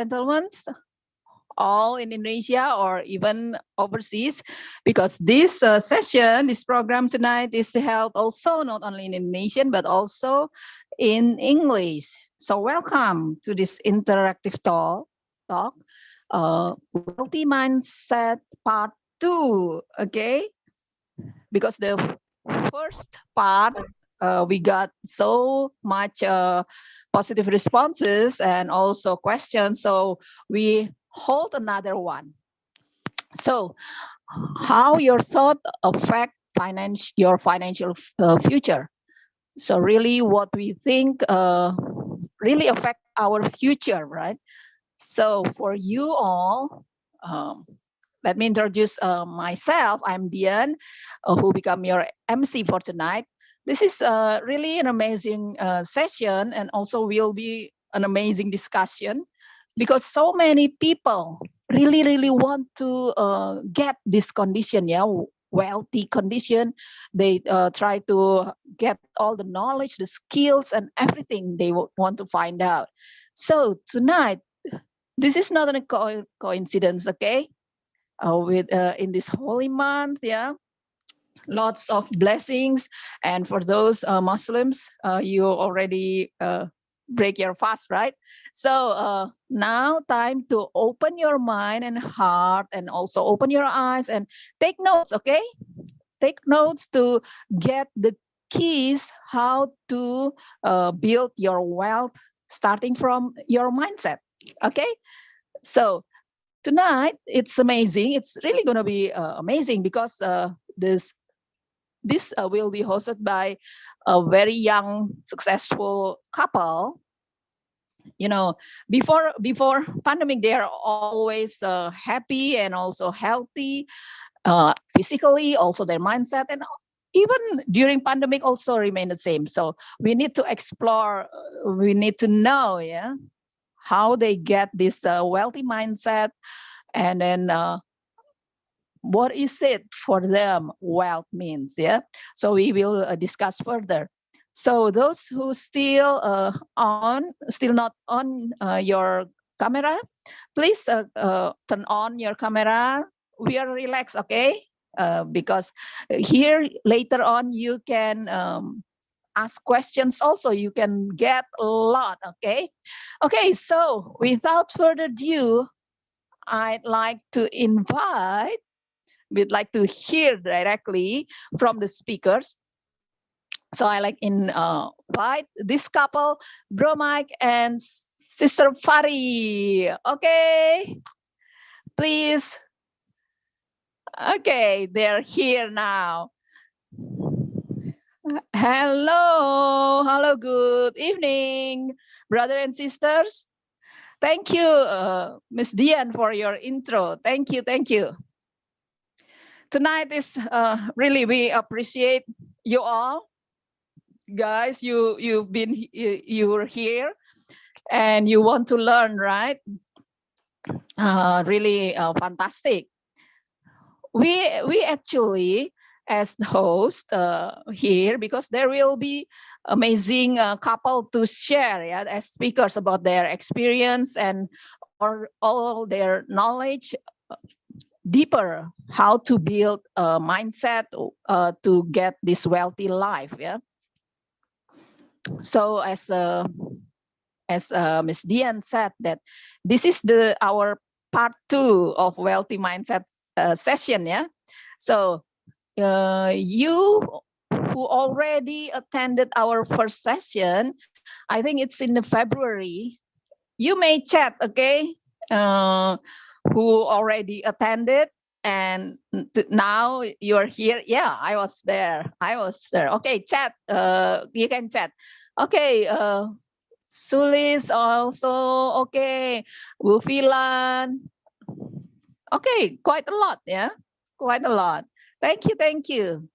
gentlemen, all in Indonesia or even overseas, because this session, this program tonight is held also not only in Indonesian, but also in English. So welcome to this interactive talk, Wealthy Mindset Part 2, okay? Because the first part, we got so much positive responses and also questions. So we hold another one. So how your thought affect your financial future. So really what we think really affect our future, right? So for you all, let me introduce myself. I'm Dian, who become your MC for tonight. This is really an amazing session, and also will be an amazing discussion, because so many people really want to get this condition, yeah, wealthy condition. They try to get all the knowledge, the skills, and everything they want to find out. So tonight, this is not a coincidence, okay? With in this holy month, yeah, lots of blessings. And for those Muslims, you already break your fast, right? So now time to open your mind and heart, and also open your eyes and take notes, okay? Take notes to get the keys how to build your wealth, starting from your mindset, okay? So tonight it's amazing. It's really going to be amazing, because this will be hosted by a very young successful couple. You know, before pandemic, they are always happy and also healthy, physically, also their mindset, and even during pandemic also remain the same. So we need to explore, we need to know, yeah, how they get this wealthy mindset, and then what is it for them wealth means, yeah. So we will discuss further. So those who still not on your camera, please turn on your camera. We are relaxed, okay? Because here later on you can ask questions also. You can get a lot, okay? Okay, so without further ado, I'd like to invite, we'd like to hear directly from the speakers. So I like invite this couple, Bro Mike and Sister Fari. Okay, please. Okay, they're here now. Hello, good evening, brother and sisters. Thank you, Miss Dian, for your intro. Thank you. Tonight is really, we appreciate you all, guys. You're here and you want to learn, right? Really fantastic. We actually, as the host here, because there will be amazing couple to share, yeah, as speakers about their experience and or all their knowledge deeper, how to build a mindset to get this wealthy life, yeah. So as Ms. Dian said, that this is our part 2 of wealthy mindset session, yeah. So you who already attended our first session, I think it's in the February, you may chat, okay, who already attended, and now you're here. Yeah, I was there. Okay, chat, you can chat. Okay, Sulis also, okay, Wufilan, okay, quite a lot, yeah, quite a lot. Thank you.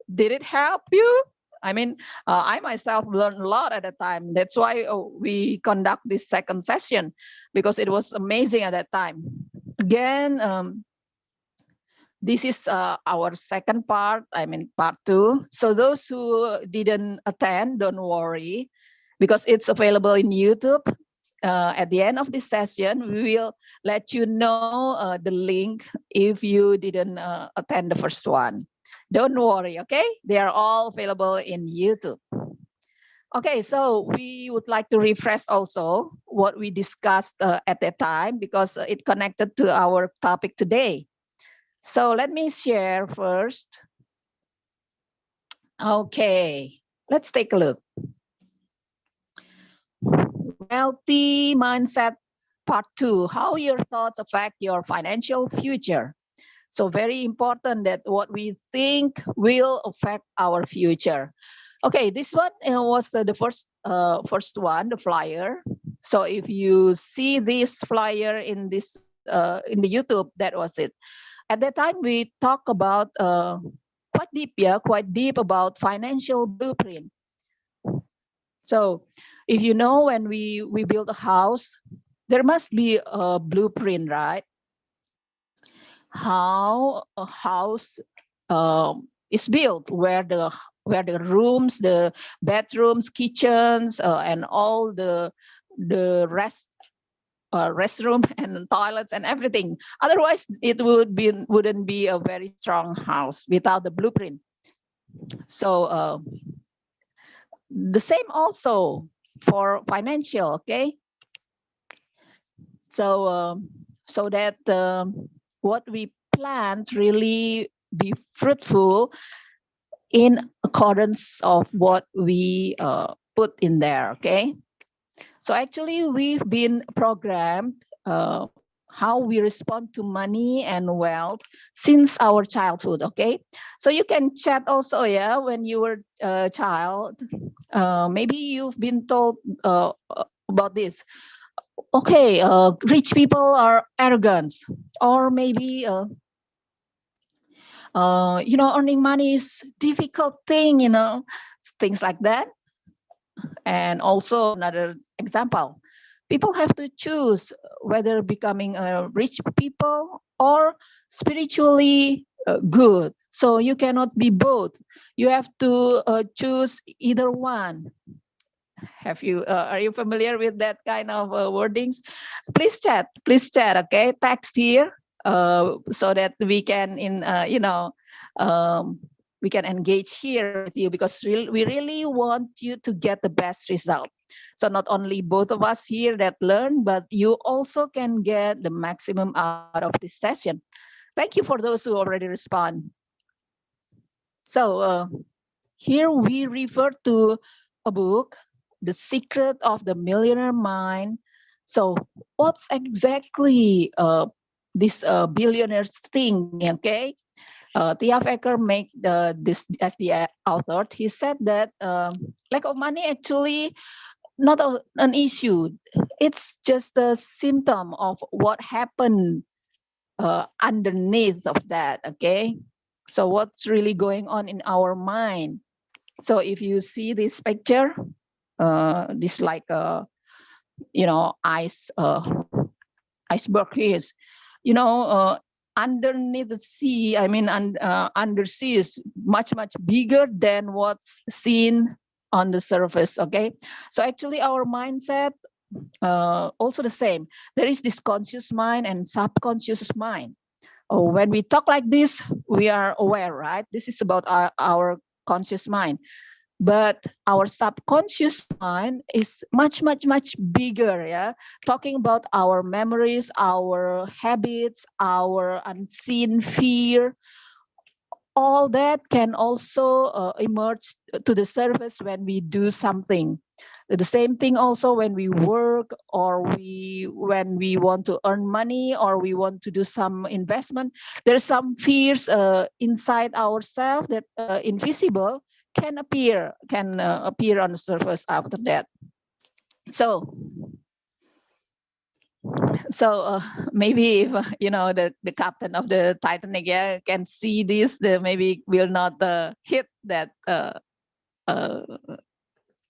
Did it help you? I mean, I myself learned a lot at the time. That's why we conduct this second session, because it was amazing at that time. Again, this is our second part, I mean, part 2. So those who didn't attend, don't worry, because it's available in YouTube. at the end of this session, we will let you know the link if you didn't attend the first one. Don't worry, okay? They are all available in YouTube. Okay, so we would like to refresh also what we discussed at that time because it connected to our topic today. So let me share first. Okay, let's take a look. Wealthy mindset part 2, how your thoughts affect your financial future. So very important that what we think will affect our future. Okay, this one was the first one, the flyer. So if you see this flyer in in the YouTube, that was it. At that time, we talk about quite deep about financial blueprint. So if you know, when we build a house, there must be a blueprint, right? How a house is built, where the rooms, the bedrooms, kitchens, and all the restroom and toilets and everything. Otherwise, it wouldn't be a very strong house without the blueprint. So the same also for financial. Okay, so so that what we plant really be fruitful in accordance of what we put in there. Okay, so actually we've been programmed how we respond to money and wealth since our childhood. Okay, so you can chat also, yeah, when you were a child, maybe you've been told about this. Okay, rich people are arrogant, or maybe earning money is difficult thing, things like that. And also another example, people have to choose whether becoming a rich people or spiritually good. So you cannot be both. You have to choose either one. Are you familiar with that kind of wordings? Please chat. Okay, text here so that we can we can engage here with you, because we really want you to get the best result. So not only both of us here that learn, but you also can get the maximum out of this session. Thank you for those who already respond. So here we refer to a book, The Secret of the Millionaire Mind. So what's exactly this billionaires thing? Okay, T.F. Ecker make this as the author. He said that lack of money actually not an issue. It's just a symptom of what happened underneath of that. Okay, so what's really going on in our mind? So if you see this picture, this like iceberg is, underneath the sea. I mean, undersea is much bigger than what's seen on the surface. Okay, so actually our mindset also the same. There is this conscious mind and subconscious mind. Oh, when we talk like this, we are aware, right? This is about our conscious mind. But our subconscious mind is much bigger, yeah, talking about our memories, our habits, our unseen fear. All that can also emerge to the surface when we do something. The same thing also when we work, or when we want to earn money, or we want to do some investment. There's some fears inside ourselves that invisible can appear on the surface after that. So maybe if the captain of the Titanic, yeah, can see this, maybe will not hit that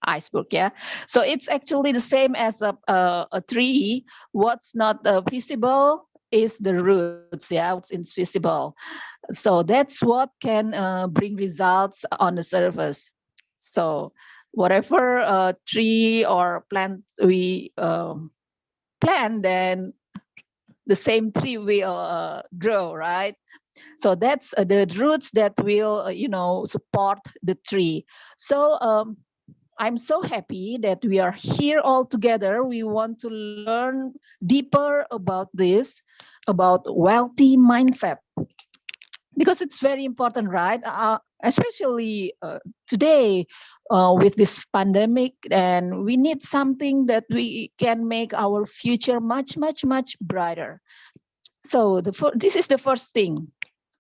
iceberg. Yeah, so it's actually the same as a tree. What's not visible is the roots. Yeah, what's invisible. So that's what can bring results on the surface. So whatever tree or plant we plant, then the same tree will grow, right? So that's the roots that will, support the tree. So I'm so happy that we are here all together. We want to learn deeper about this, about wealthy mindset, because it's very important, right? Especially today with this pandemic, and we need something that we can make our future much, much, much brighter. So this is the first thing.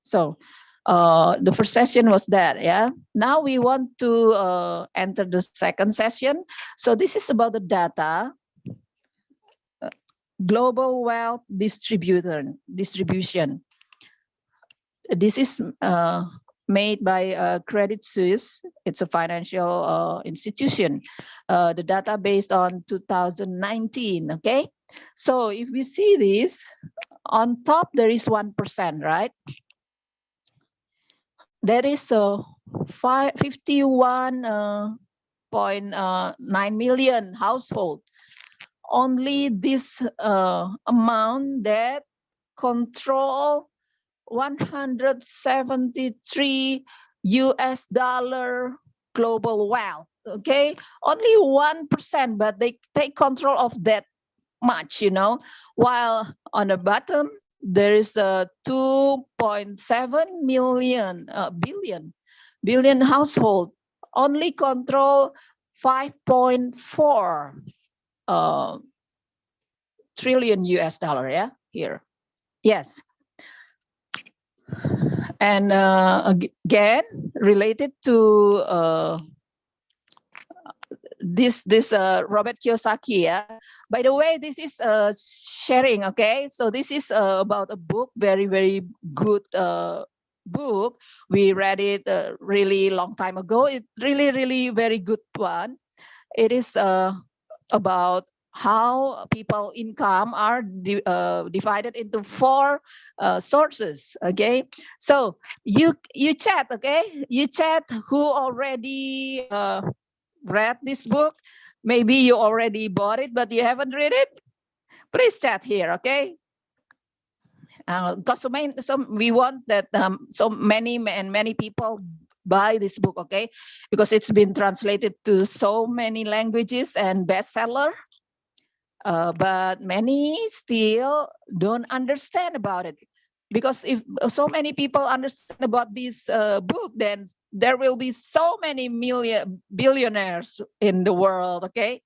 So the first session was that, yeah. Now we want to enter the second session. So this is about the data, global wealth distribution. This is made by Credit Suisse. It's a financial institution. The data based on 2019, okay? So if we see this, on top there is 1%, right? There is 51.9 million household. Only this amount that control 173 US dollar global wealth. Okay, only 1%, but they take control of that much, while on the bottom there is a 2.7 million billion household, only control 5.4 trillion US dollar, yeah, here. Yes. And again, related to this Robert Kiyosaki, yeah. By the way, this is sharing, okay? So this is about a book, very, very good book. We read it really long time ago. It's really, really very good one. It is about how people income are divided into 4 sources, okay? So you chat, okay? You chat who already read this book. Maybe you already bought it, but you haven't read it. Please chat here, okay? Because we want that so many people buy this book, okay? Because it's been translated to so many languages and bestseller. But many still don't understand about it. Because if so many people understand about this book, then there will be so many billionaires in the world, okay?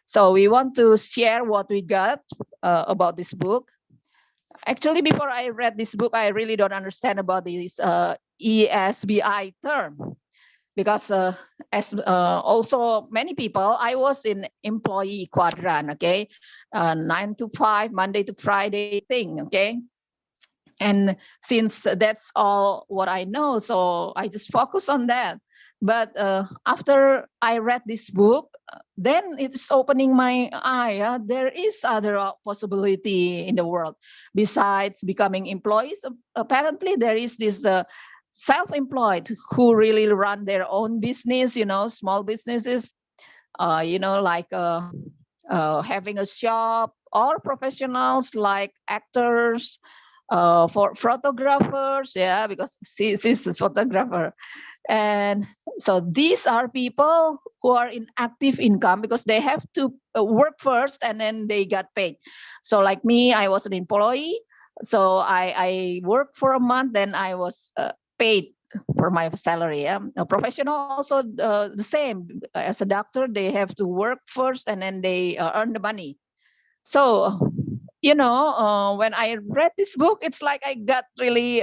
So we want to share what we got about this book. Actually, before I read this book, I really don't understand about this ESBI term. Because as also many people, I was in employee quadrant, okay? 9 to 5, Monday to Friday thing, okay? And since that's all what I know, so I just focus on that. But after I read this book, then it's opening my eye. There is other possibility in the world besides becoming employees. Apparently, there is this self-employed who really run their own business, small businesses, like having a shop, or professionals like actors, for photographers, yeah, because she's a photographer. And so these are people who are in active income because they have to work first and then they got paid. So like me, I was an employee. So I worked for a month, then I was paid for my salary. Yeah? A professional also the same. As a doctor, they have to work first and then they earn the money. So, when I read this book, it's like I got really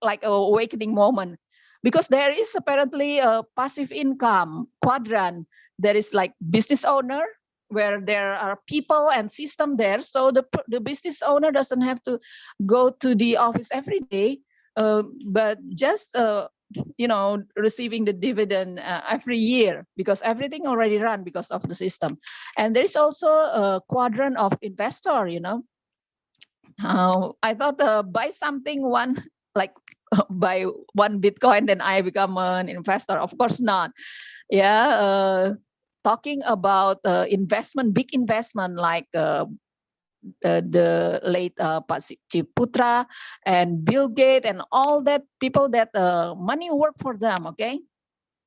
like a awakening moment, because there is apparently a passive income quadrant. There is like business owner, where there are people and system there. So the business owner doesn't have to go to the office every day, but just receiving the dividend every year, because everything already run because of the system. And there's also a quadrant of investor. I thought buy something like buy 1 Bitcoin, then I become an investor. Of course not. Yeah, talking about investment, big investment like the late Pak Ciputra and Bill Gates and all that people that money work for them. Okay,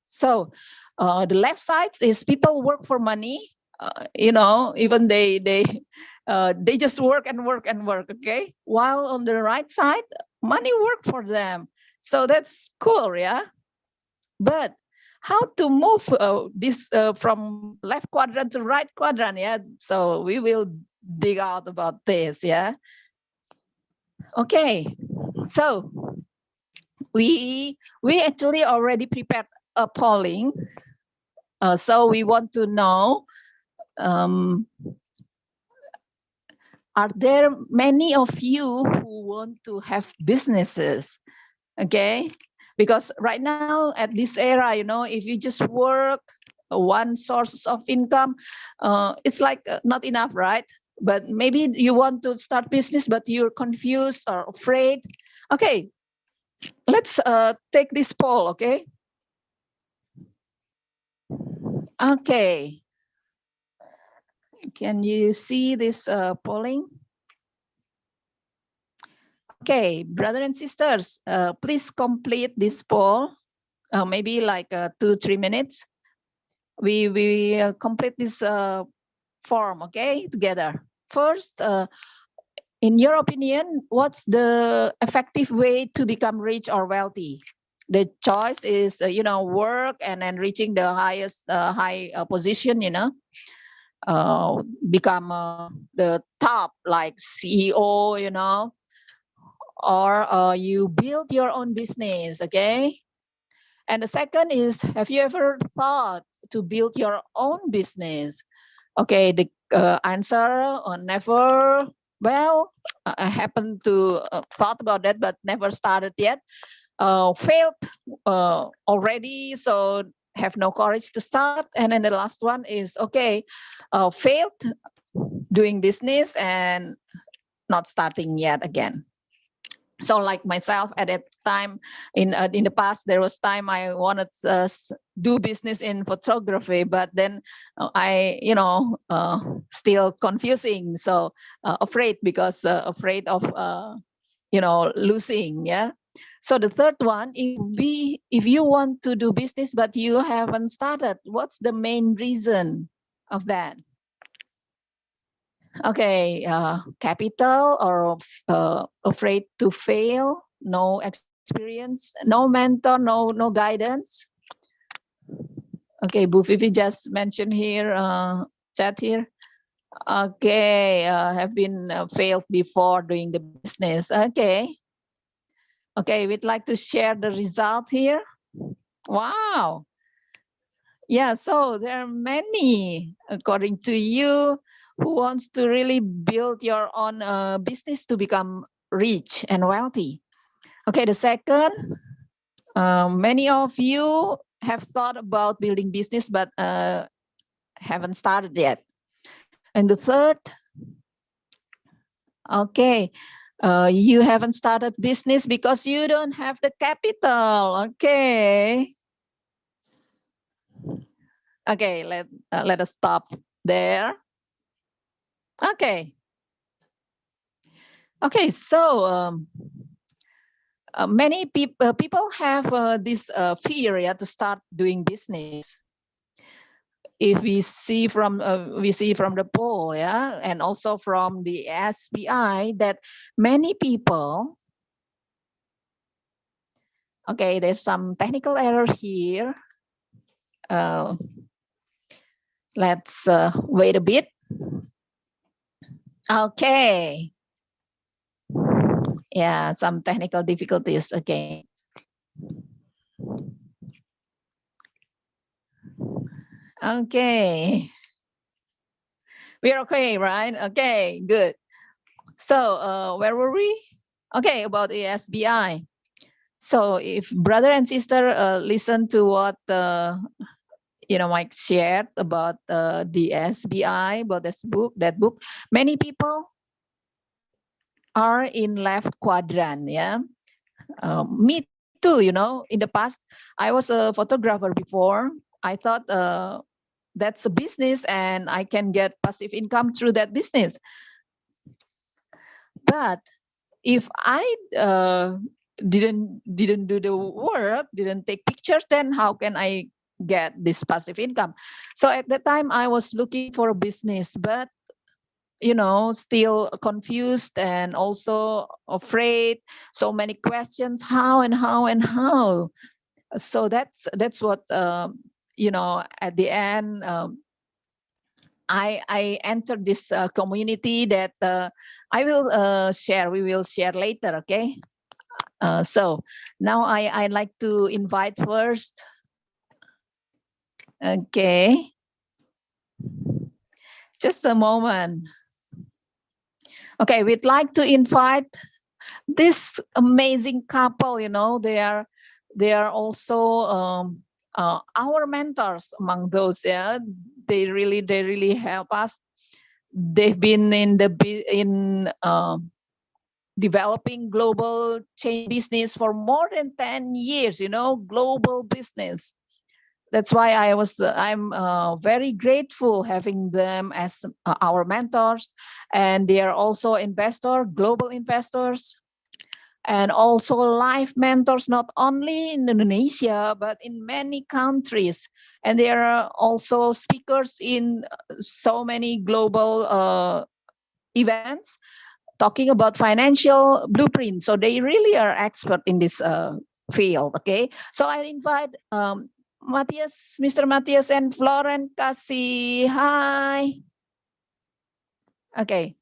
so the left side is people work for money. Even they just work and work and work. Okay, while on the right side, money work for them. So that's cool, yeah. But how to move this from left quadrant to right quadrant? Yeah, so we will dig out about this. Yeah. Okay. So we actually already prepared a polling. So we want to know, are there many of you who want to have businesses? Okay, because right now at this era, if you just work one source of income, it's like not enough, right? But maybe you want to start business, but you're confused or afraid. Okay, let's take this poll. Okay. Okay. Can you see this polling? Okay, brothers and sisters, please complete this poll. Maybe like 2-3 minutes. We complete this form, okay, together. First, in your opinion, what's the effective way to become rich or wealthy? The choice is, work and then reaching the highest high position, become the top like CEO, or you build your own business, okay? And the second is, have you ever thought to build your own business? Okay, the answer, never. Well, I happen to thought about that, but never started yet. Failed already, so have no courage to start. And then the last one is, okay, failed doing business and not starting yet again. So like myself at that time, in the past, there was time I wanted to do business in photography, but then I, still confusing. So afraid because afraid of, losing. Yeah. So the third one, if you want to do business, but you haven't started, what's the main reason of that? Okay, capital or afraid to fail, no experience, no mentor, no guidance. Okay, Bu Vivi just mentioned here, chat here. Okay, have been failed before doing the business. Okay. Okay, we'd like to share the result here. Wow. Yeah, so there are many, according to you, who wants to really build your own business to become rich and wealthy. Okay, the second, many of you have thought about building business, but haven't started yet. And the third, okay, you haven't started business because you don't have the capital. Okay. Okay, let us stop there. Okay. Okay, so many people have this fear to start doing business. If we see from the poll, yeah, and also from the SBI, that many people. Okay, there's some technical error here. Let's wait a bit. Okay. Yeah, some technical difficulties again. Okay. We're okay, right? Okay, good. So where were we? Okay, about the SBI. So if brother and sister listen to what Mike shared about the SBI, about that book, many people are in left quadrant. Yeah, me too. In the past, I was a photographer before. I thought that's a business and I can get passive income through that business. But if I didn't do the work, didn't take pictures, then how can I get this passive income? So at that time I was looking for a business, but still confused and also afraid. So many questions, how and how and how. So that's what at the end I entered this community that I will share. We will share later, okay? So now I'd like to invite first. Okay, just a moment. Okay, we'd like to invite this amazing couple. They are also our mentors among those. Yeah, they really help us. They've been in developing global chain business for more than 10 years. Global business. That's why I'm very grateful having them as our mentors, and they are also global investors, and also life mentors, not only in Indonesia, but in many countries. And they are also speakers in so many global events talking about financial blueprints. So they really are expert in this field. Okay, so I invite Matthias, Mr. Matthias and Floren Kasih. Hi. Okay.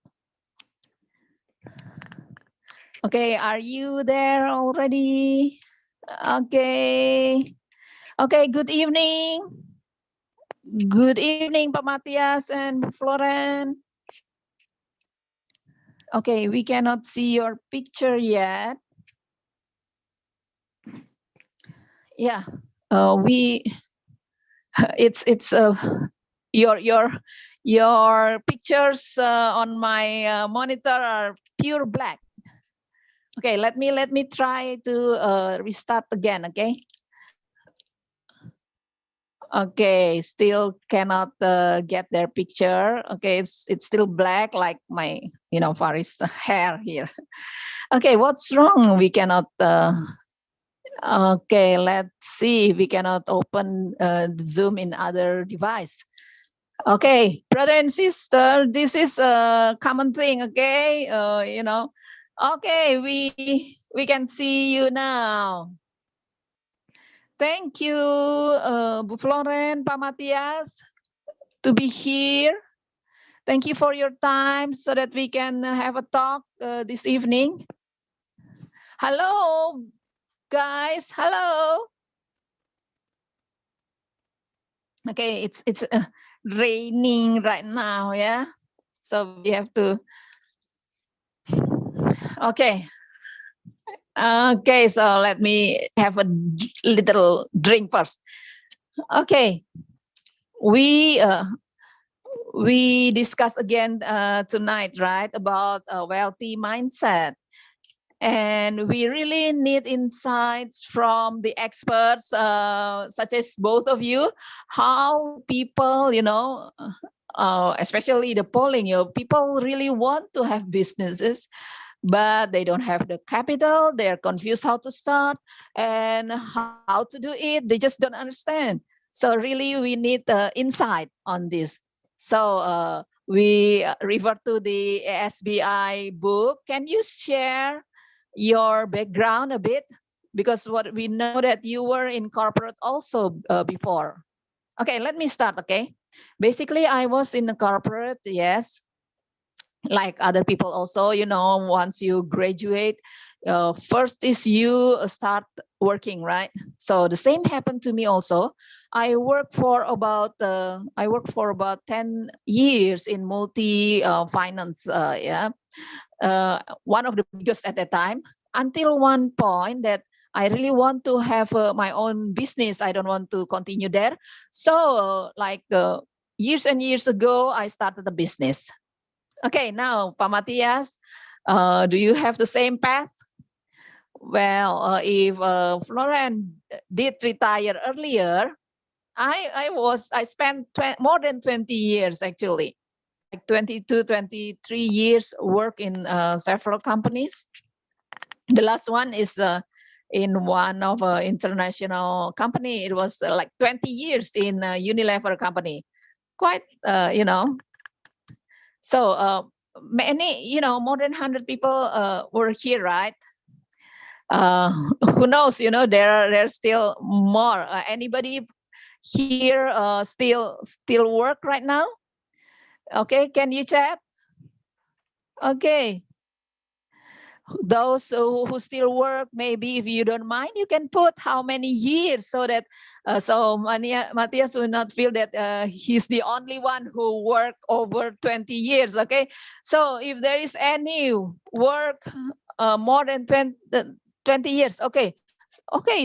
Okay, are you there already? Okay. Okay, good evening. Good evening, Pak Matthias and Floren. Okay, we cannot see your picture yet. Yeah, it's your pictures on my monitor are pure black. Okay, let me try to restart again. Okay, still cannot get their picture. Okay, it's still black, like my Faris hair here. Okay, what's wrong? We cannot. Okay, let's see. We cannot open Zoom in other device. Okay, brother and sister, this is a common thing. Okay, Okay, we can see you now. Thank you, Bu Floren, Pak Matthias, to be here. Thank you for your time so that we can have a talk this evening. Hello, guys. Hello. Okay, it's raining right now, yeah. So we have to. Okay. Okay, so let me have a little drink first. Okay, we discuss again tonight, right, about a wealthy mindset, and we really need insights from the experts, such as both of you, how people, especially the polling, people really want to have businesses, but they don't have the capital. They're confused how to start and how to do it. They just don't understand. So really, we need insight on this. So we refer to the SBI book. Can you share your background a bit? Because what we know that you were in corporate also before. Okay, let me start. Okay, basically, I was in a corporate, yes, like other people also. Once you graduate, first is you start working, right? So the same happened to me also. I worked for about 10 years in multi finance, one of the biggest at that time, until one point that I really want to have my own business. I don't want to continue there. So years and years ago, I started a business. Okay, now, Pak Matthias, do you have the same path? Well, if Floren did retire earlier, I spent more than 20 years actually. like 22, 23 years work in several companies. The last one is in one of international company. It was like 20 years in Unilever company. Quite, So many, more than 100 people were here, right? Who knows? There's still more. Anybody here still work right now? Okay, can you chat? Okay. Those who still work, maybe if you don't mind, you can put how many years so that Matthias will not feel that he's the only one who worked over 20 years. Okay, so if there is any work more than 20 years, okay,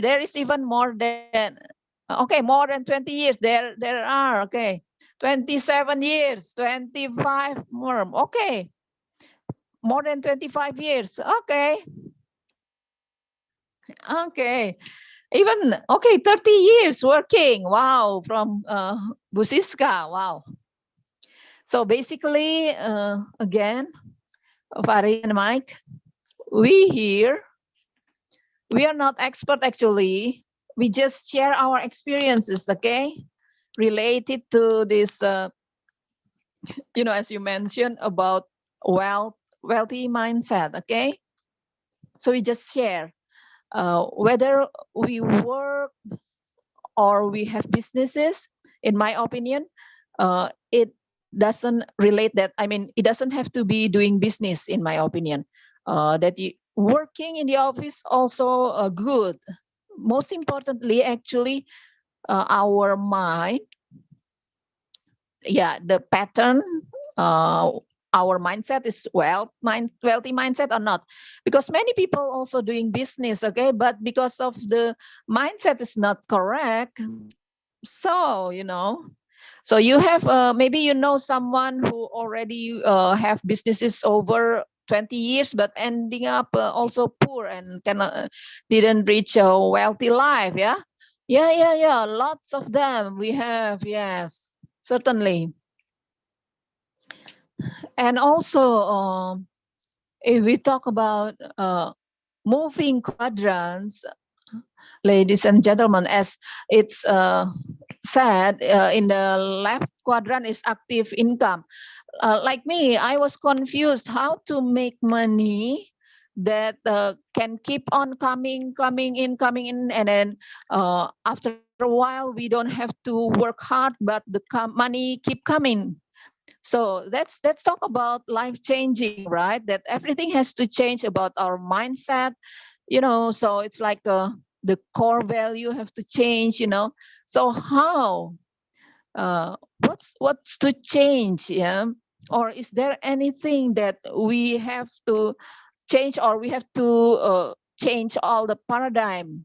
there is even more than more than 20 years. There are 27 years, 25 more. Okay, more than 25 years. Okay. Even 30 years working. Wow. From Busiska. Wow. So basically, again, Fahri and Mike, we are not expert actually. We just share our experiences, okay, related to this, as you mentioned about wealthy mindset, okay. So we just share. Whether we work or we have businesses, in my opinion, it doesn't relate that. I mean, it doesn't have to be doing business, in my opinion. That you working in the office also good. Most importantly, actually, our mind, the pattern. Our mindset is wealthy mindset or not, because many people also doing business, okay, but because of the mindset is not correct. So so you have maybe someone who already have businesses over 20 years but ending up also poor and cannot didn't reach a wealthy life. Lots of them we have. Yes, certainly. And also, if we talk about moving quadrants, ladies and gentlemen, as it's said, in the left quadrant is active income. Like me, I was confused how to make money that can keep on coming in, and then after a while we don't have to work hard, but the money keep coming. So let's talk about life changing, right? That everything has to change about our mindset, so it's like the core value have to change, so how what's to change? Or is there anything that we have to change, or we have to change all the paradigm?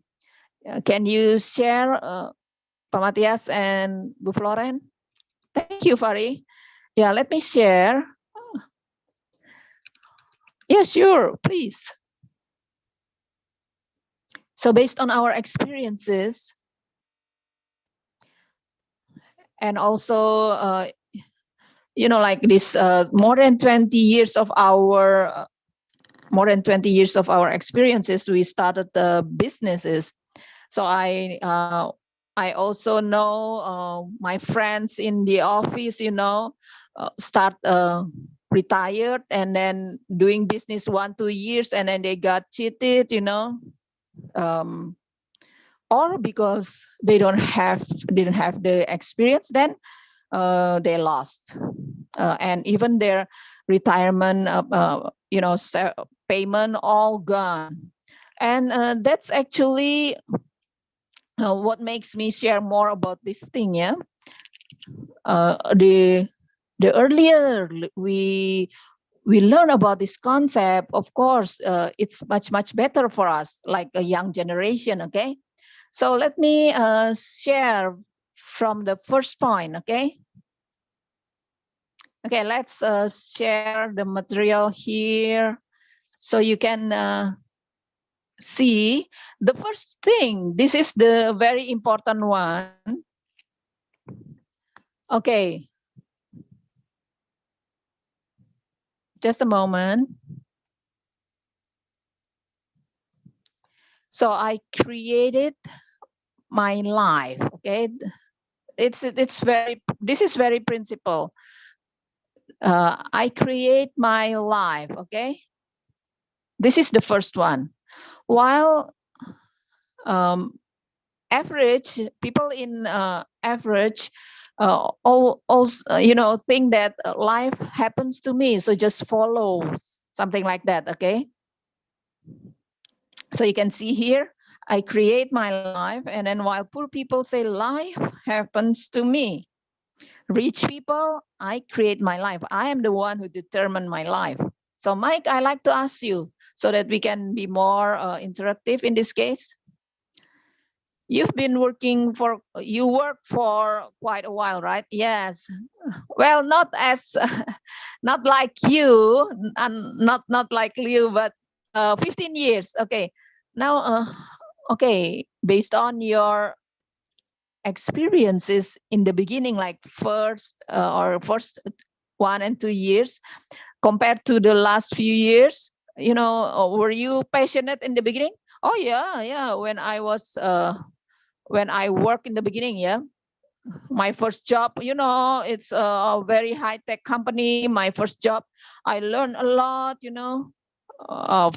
Can you share, Pak Matthias and Bu Floren? Thank you, Fahri. Yeah, let me share. Yeah, sure, please. So based on our experiences, and also, like this, more than 20 years of our experiences, we started the businesses. So I also know my friends in the office, start retired and then doing business 1-2 years, and then they got cheated, or because they didn't have the experience, then they lost, and even their retirement, payment all gone. And that's actually what makes me share more about this thing. The earlier we learn about this concept, of course, it's much better for us, like a young generation. Okay, so let me share from the first point. Okay, let's share the material here so you can see the first thing. This is the very important one. Okay. Just a moment. So I created my life. Okay, this is very principle. I create my life. Okay, this is the first one. While average people in average all think that life happens to me, so just follow something like that. Okay, so you can see here, I create my life, and then while poor people say life happens to me, rich people, I create my life. I am the one who determine my life. So Mike, I like to ask you so that we can be more interactive in this case. You've been working for, you work for quite a while, right? Yes. Well, not as, not like you, and not like you, but 15 years. Okay. Now, okay, based on your experiences in the beginning, like first 1 and 2 years, compared to the last few years, were you passionate in the beginning? Oh yeah, yeah. When I work in the beginning, yeah, my first job, it's a very high-tech company. My first job, I learned a lot,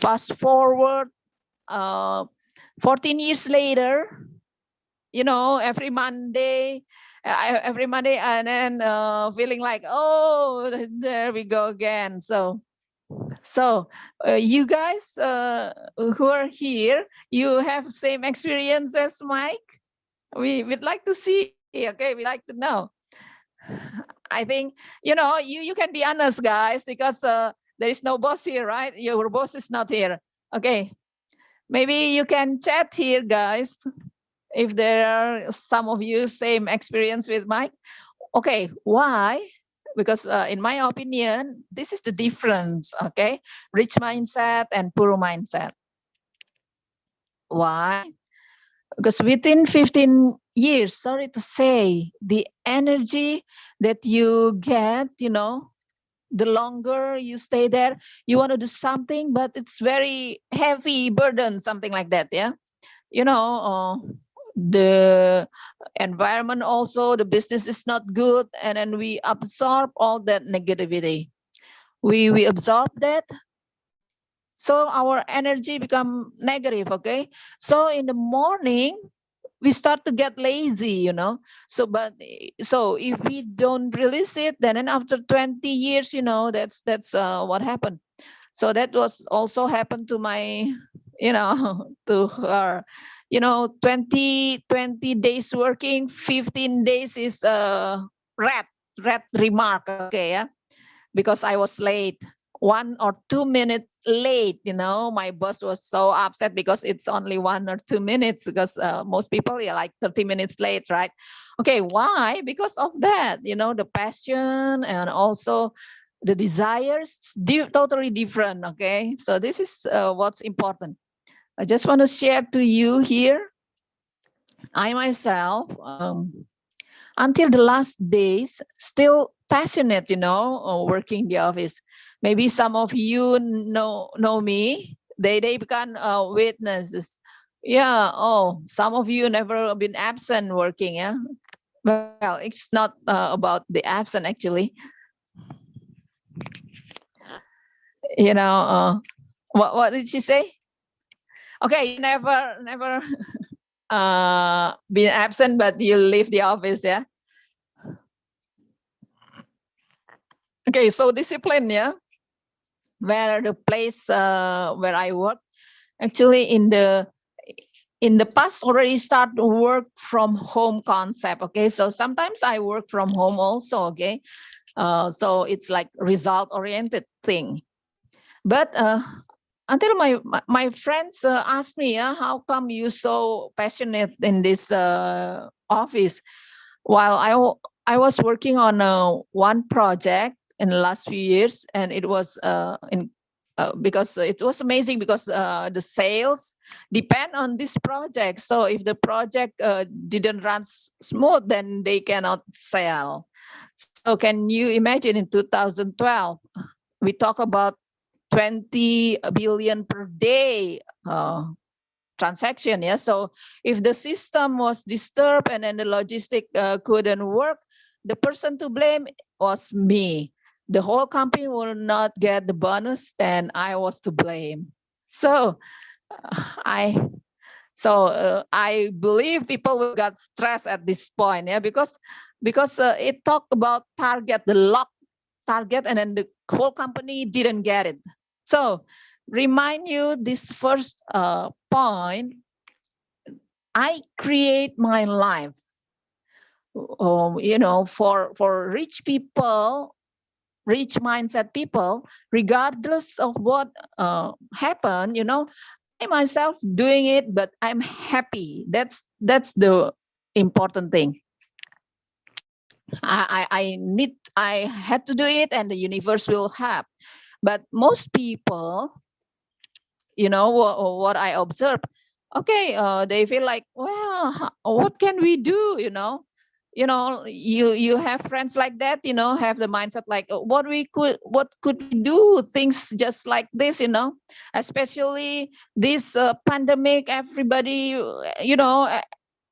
fast forward, 14 years later, every Monday, and then feeling like, oh, there we go again. So you guys who are here, you have same experience as Mike? We'd like to see. Okay, we like to know. I think you can be honest, guys, because there is no boss here, right? Your boss is not here. Okay, maybe you can chat here, guys, if there are some of you same experience with Mike. Okay, why? Because in my opinion, this is the difference. Okay, rich mindset and poor mindset. Why? Because within 15 years, sorry to say, the energy that you get, the longer you stay there, you want to do something, but it's very heavy burden, something like that. Yeah. The environment also, the business is not good. And then we absorb all that negativity. We absorb that. So our energy become negative. Okay. So in the morning, we start to get lazy, so if we don't release it, then after 20 years, that's what happened. So that was also happened to my, to her, 20 days working, 15 days is red remark. Okay. Yeah, because I was late, 1 or 2 minutes late. My boss was so upset because it's only 1 or 2 minutes, because most people are like 30 minutes late, right? Okay, why? Because of that, the passion and also the desires, totally different. Okay, so this is what's important. I just want to share to you here. I myself, until the last days, still passionate, working the office. Maybe some of you know me. They become witnesses. Yeah. Oh, some of you never been absent working. Yeah. Well, it's not about the absent actually. What did she say? Okay, you never been absent, but you leave the office. Yeah. Okay, so discipline, yeah. Where the place where I work, actually in the past already start work from home concept. Okay, so sometimes I work from home also. Okay, so it's like result oriented thing. But until my friends asked me, how come you so passionate in this office? While I was working on one project in the last few years, and it was because it was amazing, because the sales depend on this project. So if the project didn't run smooth, then they cannot sell. So can you imagine in 2012, we talk about 20 billion per day transaction. Yeah. So if the system was disturbed and then the logistic couldn't work, the person to blame was me. The whole company will not get the bonus, and I was to blame. So I believe people will get stressed at this point, yeah, because it talked about target, the lock target, and then the whole company didn't get it. So remind you this first point. I create my life. For rich people, rich mindset people, regardless of what happened, I myself doing it, but I'm happy. That's the important thing. I had to do it, and the universe will help. But most people, what I observe, okay, they feel like, well, what can we do? You have friends like that, have the mindset like, what could we do? Things just like this, especially this pandemic, everybody,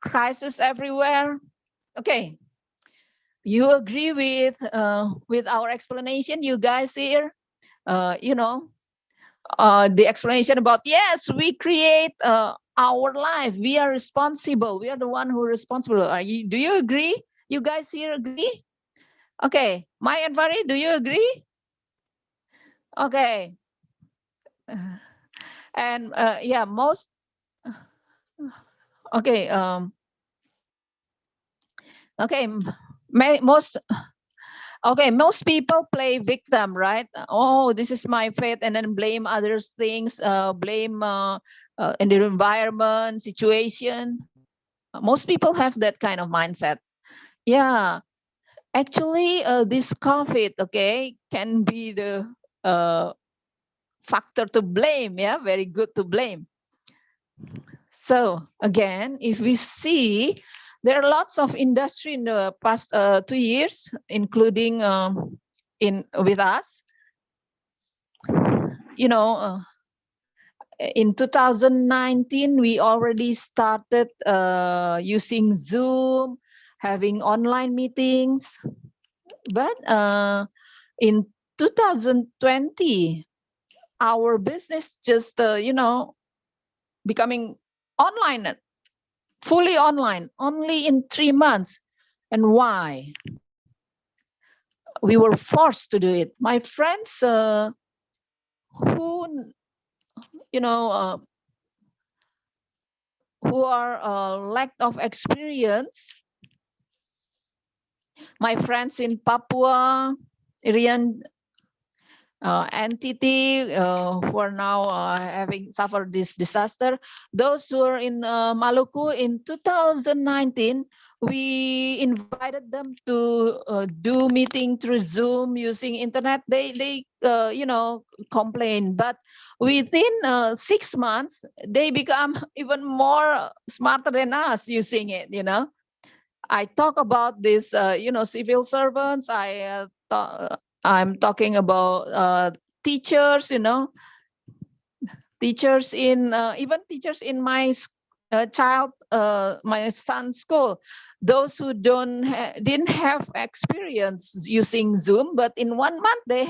crisis everywhere. Okay, you agree with our explanation, you guys here? The explanation about, yes, we create our life, we are responsible, we are the one who are responsible. Do you agree? You guys here agree? Okay, Mai and Fari, do you agree? Okay. And yeah, most okay, okay, most people play victim, right? Oh, this is my fate, and then blame others things, blame in the environment, situation. Most people have that kind of mindset. Yeah, actually, this COVID, okay, can be the factor to blame. Yeah, very good to blame. So again, if we see, there are lots of industry in the past 2 years, including with us. In 2019, we already started using Zoom, having online meetings. But in 2020, our business just, becoming online, fully online, only in 3 months. And why? We were forced to do it. My friends who, who are lack of experience, my friends in Papua, Irian entity who are now having suffered this disaster. Those who are in Maluku in 2019, we invited them to do meeting through Zoom using internet. They complain, but within 6 months, they become even more smarter than us using it. I talk about this, civil servants. I'm talking about teachers, teachers in even teachers in my my son's school. Those who didn't have experience using Zoom, but in 1 month they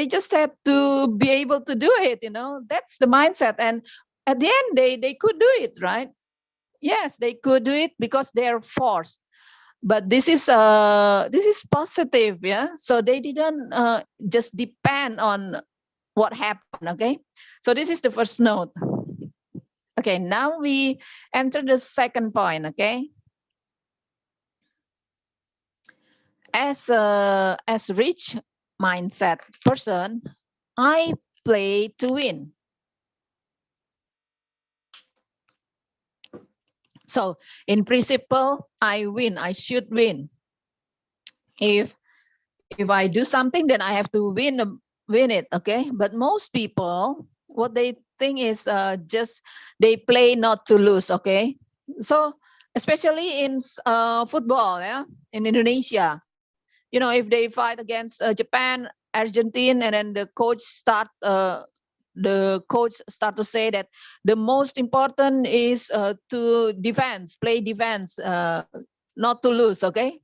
just had to be able to do it. That's the mindset, and at the end they could do it, right? Yes, they could do it because they're forced. But this is positive, yeah. So they didn't just depend on what happened. Okay, so this is the first note. Okay, now we enter the second point. Okay, as a rich mindset person, I play to win. So in principle, I win. I should win. If I do something, then I have to win it. Okay, but most people, what they think is just they play not to lose. Okay, so especially in football, yeah, in Indonesia, if they fight against Japan, Argentine, and then the coach start to say that the most important is to play defense, not to lose. Okay.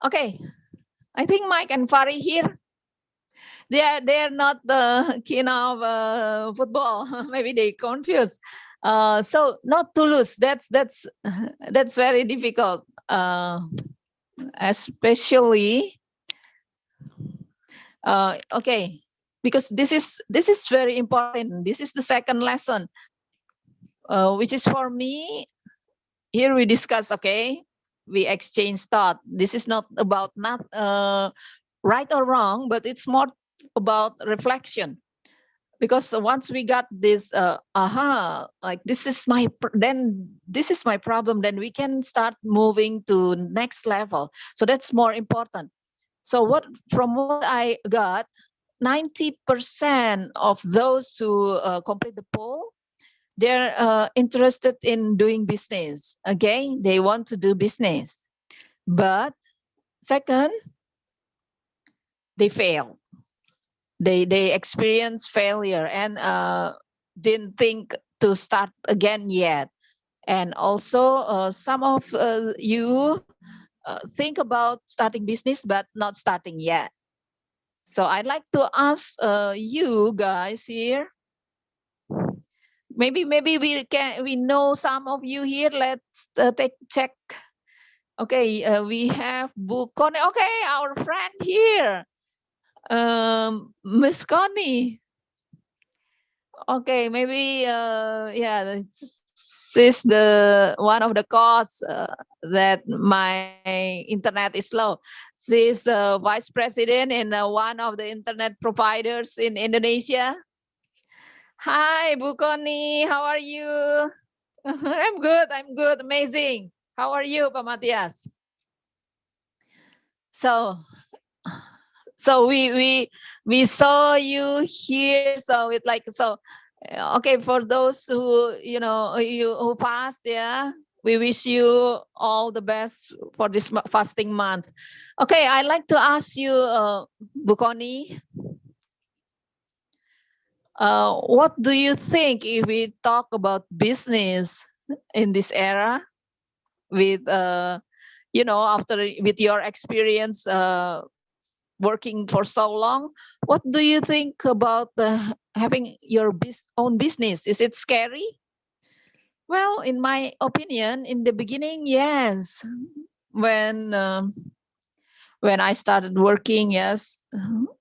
I think Mike and Fari here, they're not the keen of football. Maybe they confused. So not to lose, that's very difficult, especially okay, because this is very important. This is the second lesson, which is for me. Here we discuss. Okay, we exchange thought. This is not about not right or wrong, but it's more about reflection. Because once we got this like this is my problem, then we can start moving to next level. So that's more important. So from what I got, 90% of those who complete the poll, they're interested in doing business. Okay, they want to do business, but second, they fail. They experience failure and didn't think to start again yet. And also some of you think about starting business but not starting yet. So I'd like to ask you guys here, maybe we know some of you here. Let's check. Okay, we have Bukone. Okay, our friend here, Miss Connie. Okay, maybe yeah, this is the one of the cause that my internet is slow. She's vice president in one of the internet providers in Indonesia. Hi, Bukoni, how are you? I'm good, amazing. How are you, Pak Matias? So we saw you here. So it's like, so okay, for those who who fast, yeah, we wish you all the best for this fasting month. Okay, I'd like to ask you, Bukoni, what do you think if we talk about business in this era with after with your experience working for so long? What do you think about having your own business? Is it scary? Well, in my opinion, in the beginning, yes. When I started working, yes,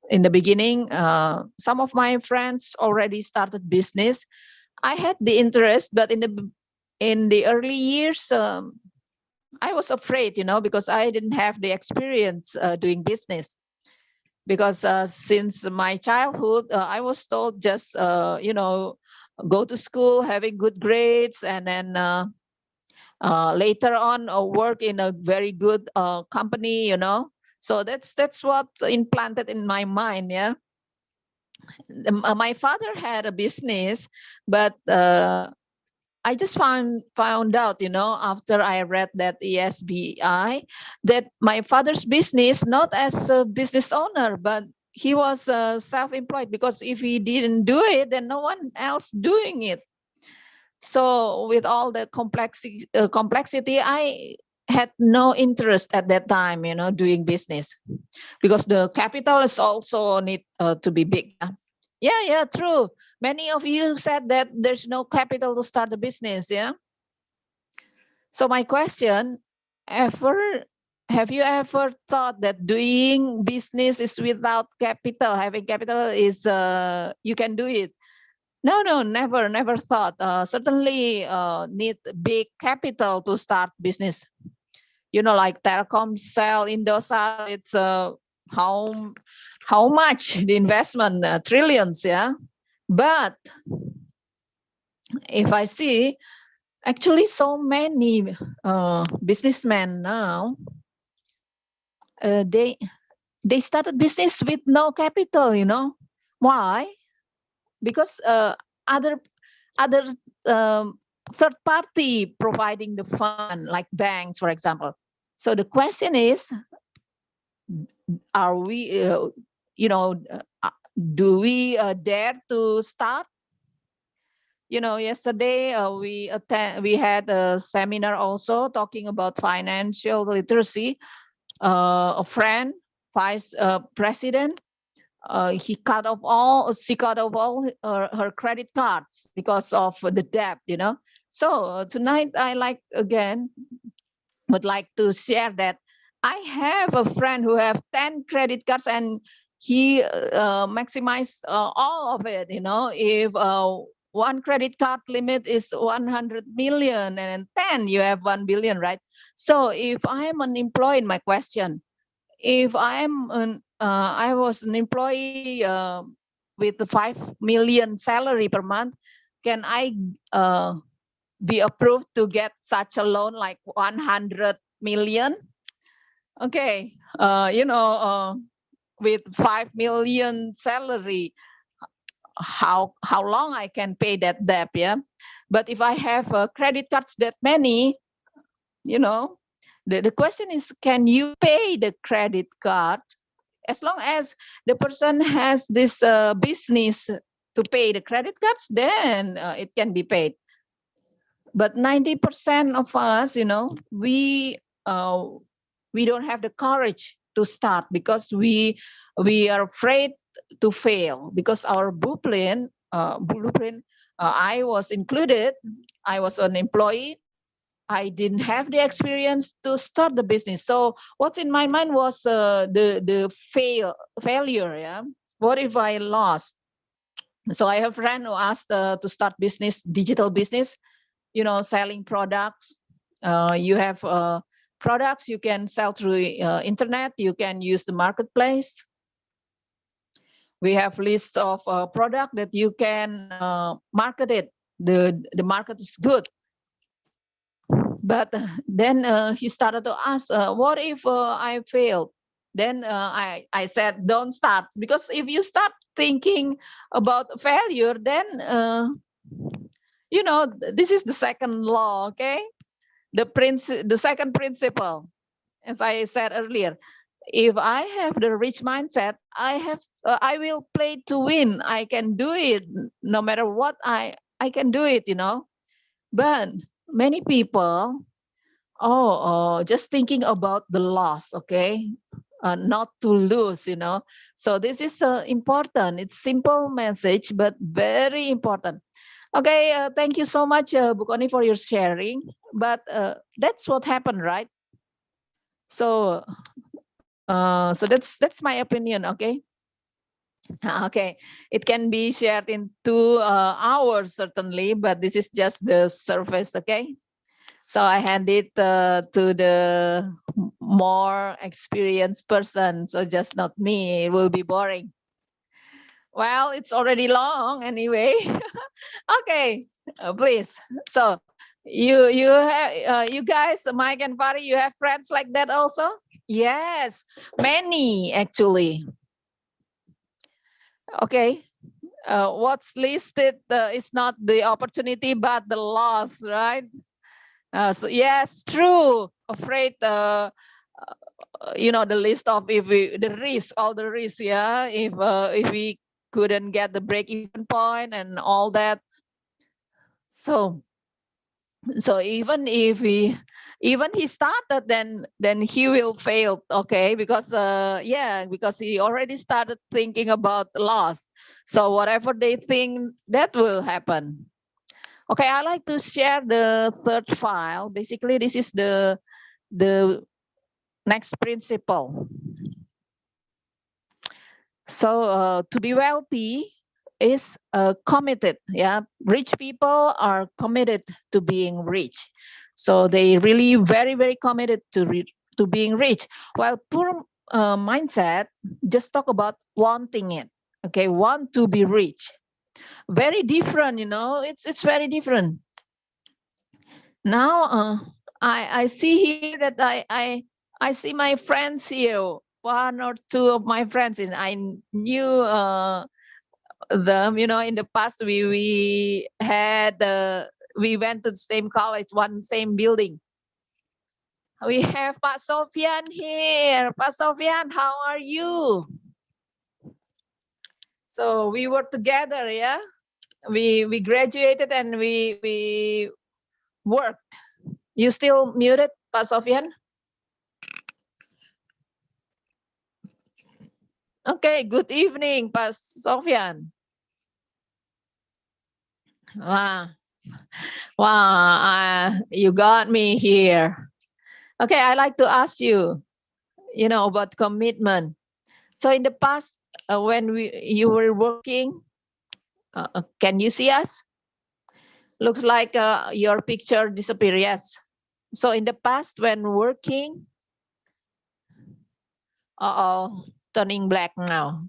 in the beginning, some of my friends already started business. I had the interest, but in the early years, I was afraid, because I didn't have the experience doing business. Because since my childhood, I was told just go to school, having good grades, and then later on work in a very good company, So that's what implanted in my mind. Yeah. My father had a business, but I just found out, after I read that ESBI, that my father's business, not as a business owner, but he was self-employed, because if he didn't do it, then no one else doing it. So with all the complexity, I had no interest at that time, doing business, because the capital is also need to be big. Yeah, true. Many of you said that there's no capital to start a business, yeah? So my question, have you ever thought that doing business is without capital? Having capital is, you can do it? No, never thought. Certainly need big capital to start business. Like Telkomsel, Indosat, it's how much the investment? Trillions, yeah? But if I see, actually so many businessmen now, they started business with no capital. Why? Because other third party providing the fund, like banks, for example. So the question is, are we, do we dare to start? Yesterday we had a seminar also talking about financial literacy. A friend, vice president, she cut off all her credit cards because of the debt. So tonight would like to share that I have a friend who have 10 credit cards, and he maximized all of it. If one credit card limit is 100 million, and 10 you have 1 billion, right? So if I am unemployed, my question, if I was an employee with the 5 million salary per month, can I be approved to get such a loan like 100 million? Okay, with 5 million salary, how long I can pay that debt? Yeah, but if I have credit cards that many, the question is, can you pay the credit card? As long as the person has this business to pay the credit cards, then it can be paid. But 90% of us, we don't have the courage to start because we are afraid to fail, because our blueprint, I was included. I was an employee. I didn't have the experience to start the business. So what's in my mind was the failure. Yeah, what if I lost? So I have a friend who asked to start business, digital business, selling products. You have products you can sell through internet. You can use the marketplace. We have list of product that you can market it. The market is good. But then he started to ask, what if I failed? Then I said, don't start, because if you start thinking about failure, then this is the second law. Okay, the second principle, as I said earlier. If I have the rich mindset, I will play to win. I can do it no matter what. I can do it. But many people, just thinking about the loss. Okay, not to lose. So this is important. It's simple message, but very important. Okay, thank you so much, Bu Kony, for your sharing. But that's what happened, right? So, so that's my opinion. Okay. Okay, it can be shared in 2 hours certainly, but this is just the surface. Okay, so I hand it to the more experienced person. So just not me. It will be boring. Well, it's already long anyway. Okay, please. So you guys, Mike and Fari, you have friends like that also? Yes, many actually. Okay. What's listed is not the opportunity, but the loss, right? So yes, true. Afraid, the list of the risk, all the risks, yeah. If we couldn't get the break-even point and all that, so even if he started, then he will fail. Okay, because because he already started thinking about loss. So whatever they think, that will happen. Okay, I like to share the third file. Basically, this is the next principle. So to be wealthy is committed. Yeah, rich people are committed to being rich. So they really very committed to being rich. While poor mindset just talk about wanting it. Okay, want to be rich. Very different. It's very different. Now I see here that I see my friends here. 1 or 2 of my friends, and I knew them. In the past we had we went to the same college, one same building. We have Pak Sofyan here. Pak Sofyan, how are you? So we were together, yeah. We graduated and we worked. You still muted, Pak Sofyan? Okay, good evening, Pak Sofyan. Wow, you got me here. Okay, I like to ask you, about commitment. So in the past, when you were working, can you see us? Looks like your picture disappeared. Yes. So in the past, when working, turning black now.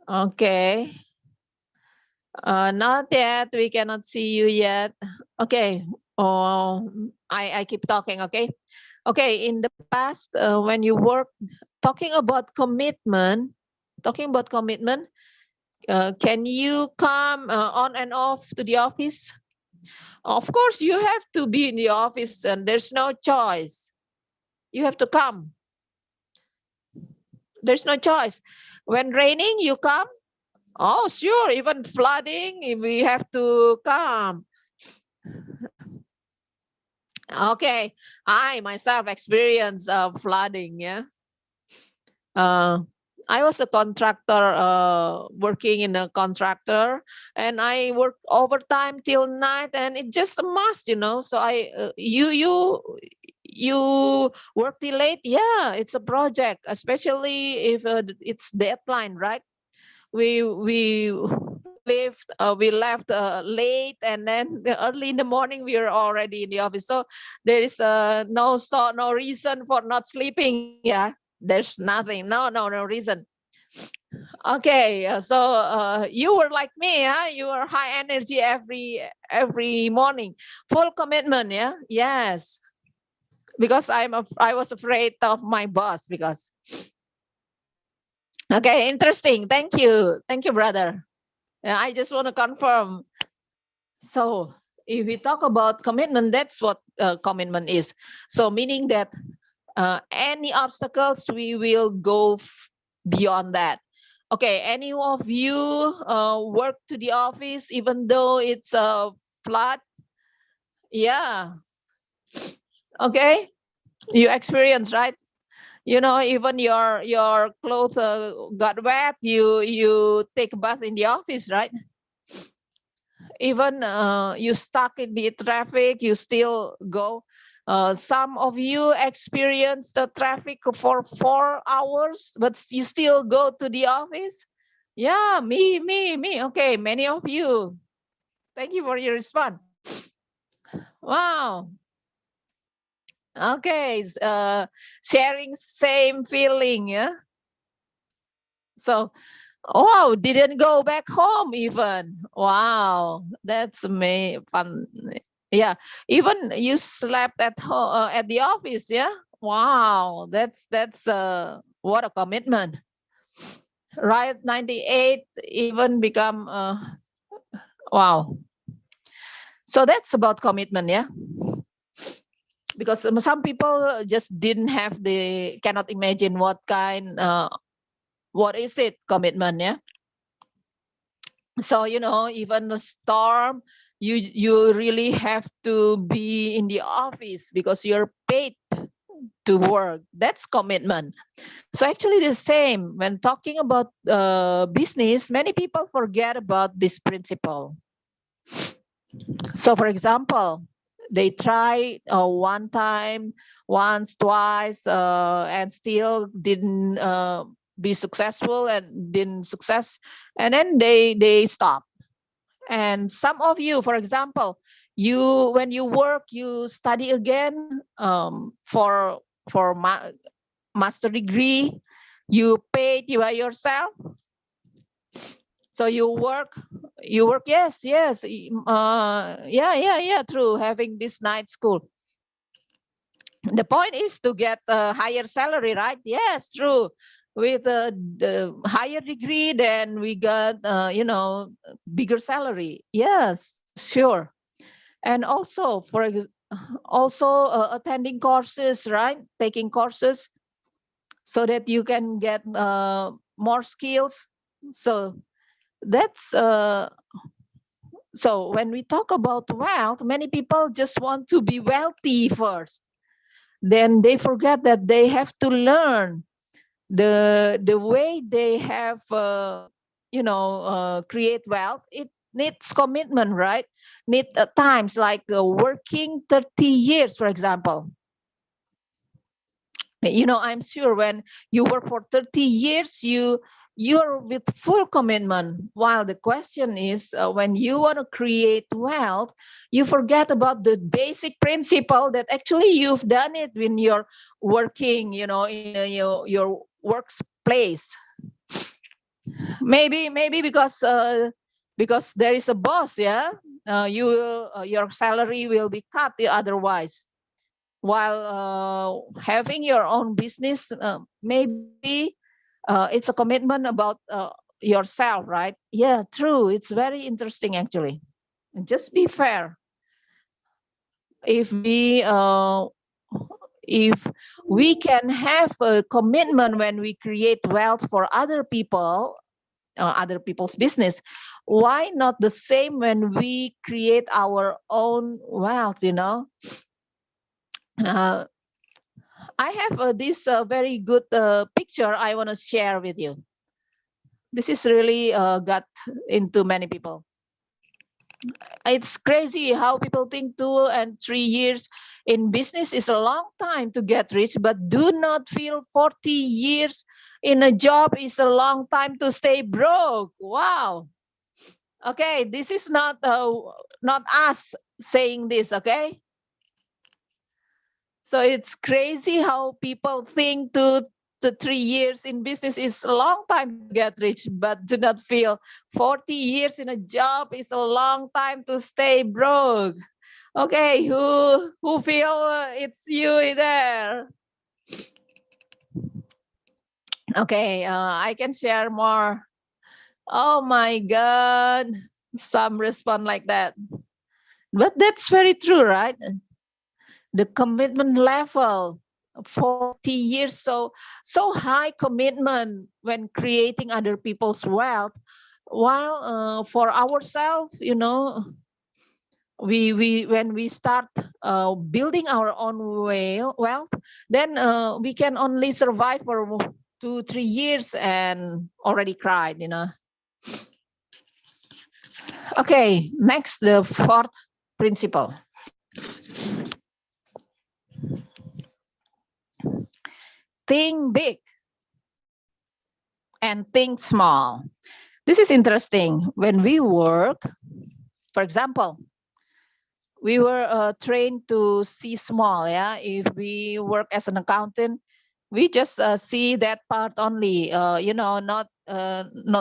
Okay. Not yet. We cannot see you yet. Okay. Oh, I keep talking. Okay. Okay. In the past, when you work, talking about commitment, can you come on and off to the office? Of course, you have to be in the office, and there's no choice. You have to come. There's no choice. When raining, you come. Oh, sure. Even flooding, we have to come. Okay, I myself experienced flooding. Yeah, I was a contractor, working in a contractor, and I worked overtime till night, and it's just a must, So you work till late. Yeah, it's a project, especially if it's deadline, right? We left late, and then early in the morning we are already in the office. So there is no reason for not sleeping. Yeah, there's nothing. No reason. Okay, so you were like me, huh? You were high energy every morning, full commitment. Yeah, yes. Because I was afraid of my boss. Because okay, interesting. Thank you, brother. I just want to confirm. So if we talk about commitment, that's what commitment is. So meaning that any obstacles, we will go beyond that. Okay, any of you work to the office even though it's a flood? Yeah. Okay, you experience, right? Even your clothes got wet, you take a bath in the office, right? Even you stuck in the traffic, you still go. Some of you experience the traffic for 4 hours, but you still go to the office. Yeah, me. Okay, many of you. Thank you for your response. Wow. Okay, sharing same feeling. Yeah. So, wow, didn't go back home even. Wow, that's fun. Yeah, even you slept at home, at the office. Yeah, wow, that's what a commitment. Right, 98 even become wow. So that's about commitment, yeah. Because some people just cannot imagine what is it commitment, yeah. So even the storm, you really have to be in the office because you're paid to work. That's commitment. So actually the same when talking about business, many people forget about this principle. So for example, they try one time, once, twice, and still didn't be successful and didn't success, and then they stop. And some of you, for example, when you work, you study again for master degree. You paid by yourself. So you work. Yes. Yeah. True. Having this night school. The point is to get a higher salary, right? Yes, true. With the higher degree, then we got bigger salary. Yes, sure. And also, also attending courses, right? Taking courses so that you can get more skills. So that's so when we talk about wealth, many people just want to be wealthy first. Then they forget that they have to learn the way they have create wealth. It needs commitment, right? Need times like working 30 years, for example. I'm sure when you work for 30 years, you're with full commitment, while the question is when you want to create wealth, you forget about the basic principle that actually you've done it when you're working, in your workplace. Maybe because there is a boss, yeah. Your salary will be cut otherwise, while having your own business, maybe it's a commitment about yourself, right? Yeah, true. It's very interesting, actually. And just be fair. If we if we can have a commitment when we create wealth for other people, other people's business, why not the same when we create our own wealth? uh, I have this very good picture I want to share with you. This is really got into many people. It's crazy how people think 2 and 3 years in business is a long time to get rich, but do not feel 40 years in a job is a long time to stay broke. Wow. Okay, this is not us saying this, okay? So it's crazy how people think 2 to 3 years in business is a long time to get rich, but do not feel 40 years in a job is a long time to stay broke. Okay, who feel it's you there? Okay, I can share more. Oh my God, some respond like that. But that's very true, right? The commitment level 40 years, so high commitment when creating other people's wealth, while for ourselves, we when we start building our own wealth, then we can only survive for 2 3 years and already cried. Okay, next, the fourth principle. Think big and think small. This is interesting. When we work, for example, we were trained to see small. Yeah, if we work as an accountant, we just see that part only. Not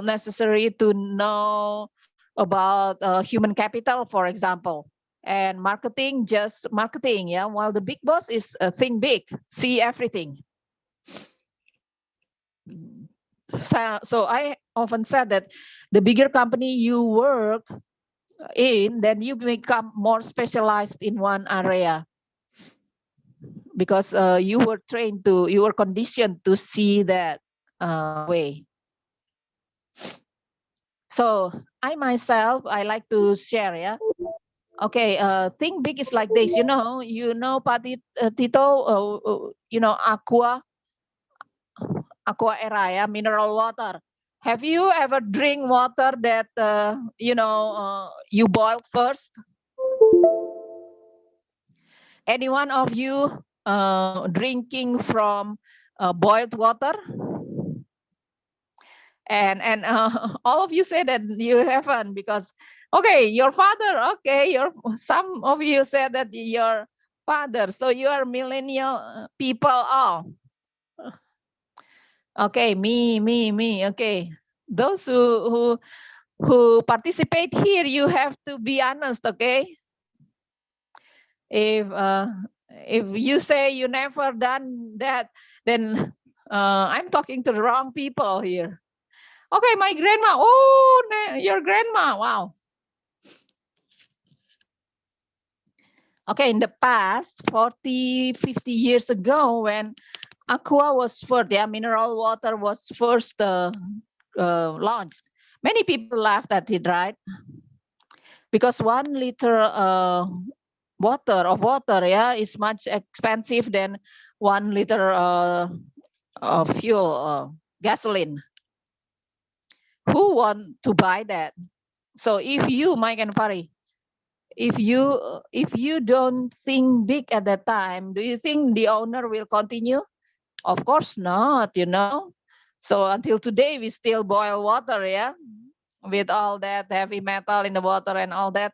necessary to know about human capital, for example, and marketing, just marketing. Yeah, while the big boss is think big, see everything. So I often said that the bigger company you work in, then you become more specialized in one area, because you were conditioned to see that way. So I myself, I like to share, yeah. Okay, think big is like this. Pak Tito, aqua era, yeah, mineral water. Have you ever drink water that you boiled first? Any one of you drinking from boiled water? And all of you say that you haven't, because okay, your father, okay, some of you said that your father, so you are millennial people. Oh, okay, me. Okay, those who participate here, you have to be honest, okay? If you say you never done that, then I'm talking to the wrong people here. Okay, my grandma. Oh, your grandma. Wow. Okay, in the past, 40, 50 years ago, when aqua was first, yeah, mineral water was first launched, many people laughed at it, right? Because 1 liter water, yeah, is much expensive than 1 liter fuel, gasoline. Who want to buy that? So if you, Mike and Fari, if you don't think big at that time, do you think the owner will continue? Of course not, you know. So until today, we still boil water, yeah, with all that heavy metal in the water and all that.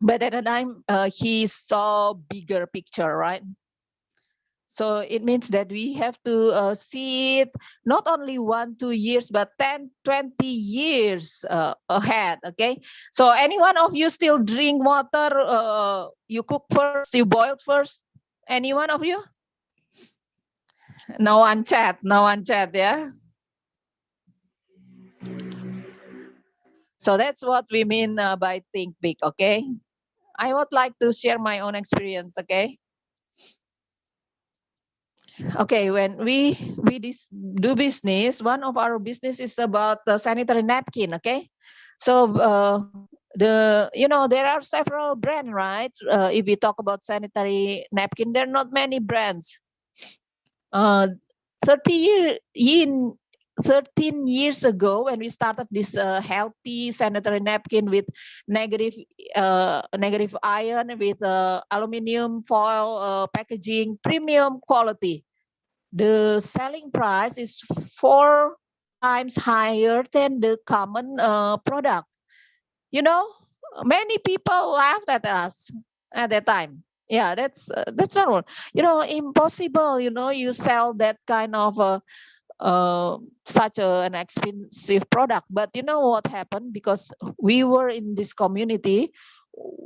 But at the time, he saw bigger picture, right? So it means that we have to see it not only 1-2 years, but 10, 20 years ahead. Okay. So any one of you still drink water? You cook first, you boiled first? Any one of you? No one chat. No one chat. Yeah. So that's what we mean by think big. Okay. I would like to share my own experience. Okay. Okay, when we do business, one of our business is about the sanitary napkin. Okay, so there are several brands, right? If we talk about sanitary napkin, there are not many brands. uh 30 in 13 years ago, when we started this healthy sanitary napkin with negative iron, with aluminum foil packaging, premium quality, the selling price is 4 times higher than the common product. You know, many people laughed at us at that time. Yeah, that's normal. Impossible. You sell that kind of such an expensive product. But you know what happened? Because we were in this community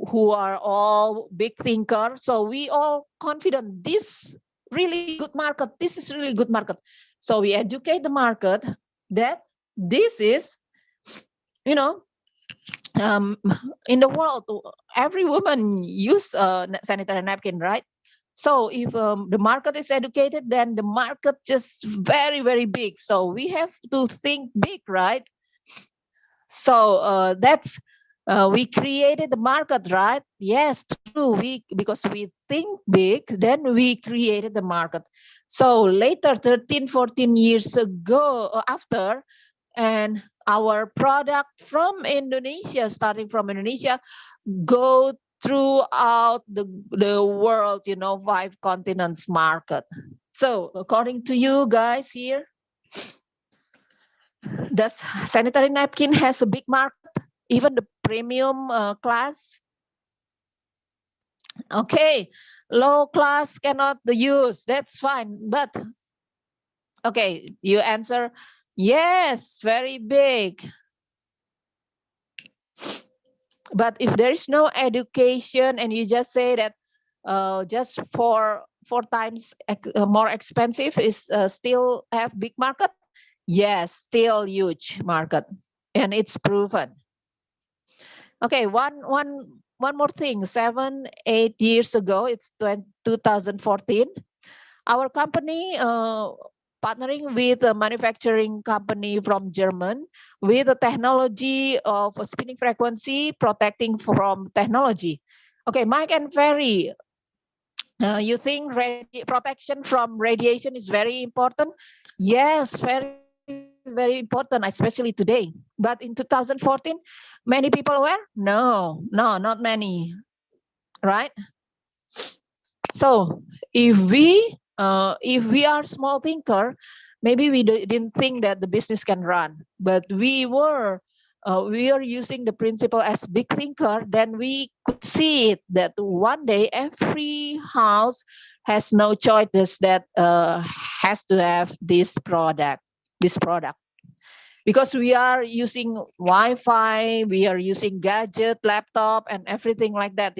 who are all big thinkers, so we all confident this really good market. This is really good market. So we educate the market that this is, you know, um, in the world, every woman use a sanitary napkin, right? So if the market is educated, then the market just very, very big. So we have to think big, right? So that's we created the market, right? Yes, true. Because we think big, then we created the market. So later, 13, 14 years ago, after, and our product from Indonesia, starting from Indonesia, go throughout the world, 5 continents market. So according to you guys here, does sanitary napkin has a big market, even the premium class? Okay, low class cannot use, that's fine. But okay, you answer yes, very big. But if there is no education and you just say that just 4 times more expensive is still have big market, yes, still huge market, and it's proven. Okay, one more thing. 7-8 years ago, it's 2014, our company partnering with a manufacturing company from German with the technology of a spinning frequency protecting from technology. Okay, Mike and Ferry, you think protection from radiation is very important? Yes, very, very important, especially today. But in 2014, many people were? No, not many, right? So if we are small thinker, maybe we didn't think that the business can run, but we are using the principle as big thinker. Then we could see it that one day every house has no choices that has to have this product, because we are using Wi-Fi, we are using gadget, laptop, and everything like that.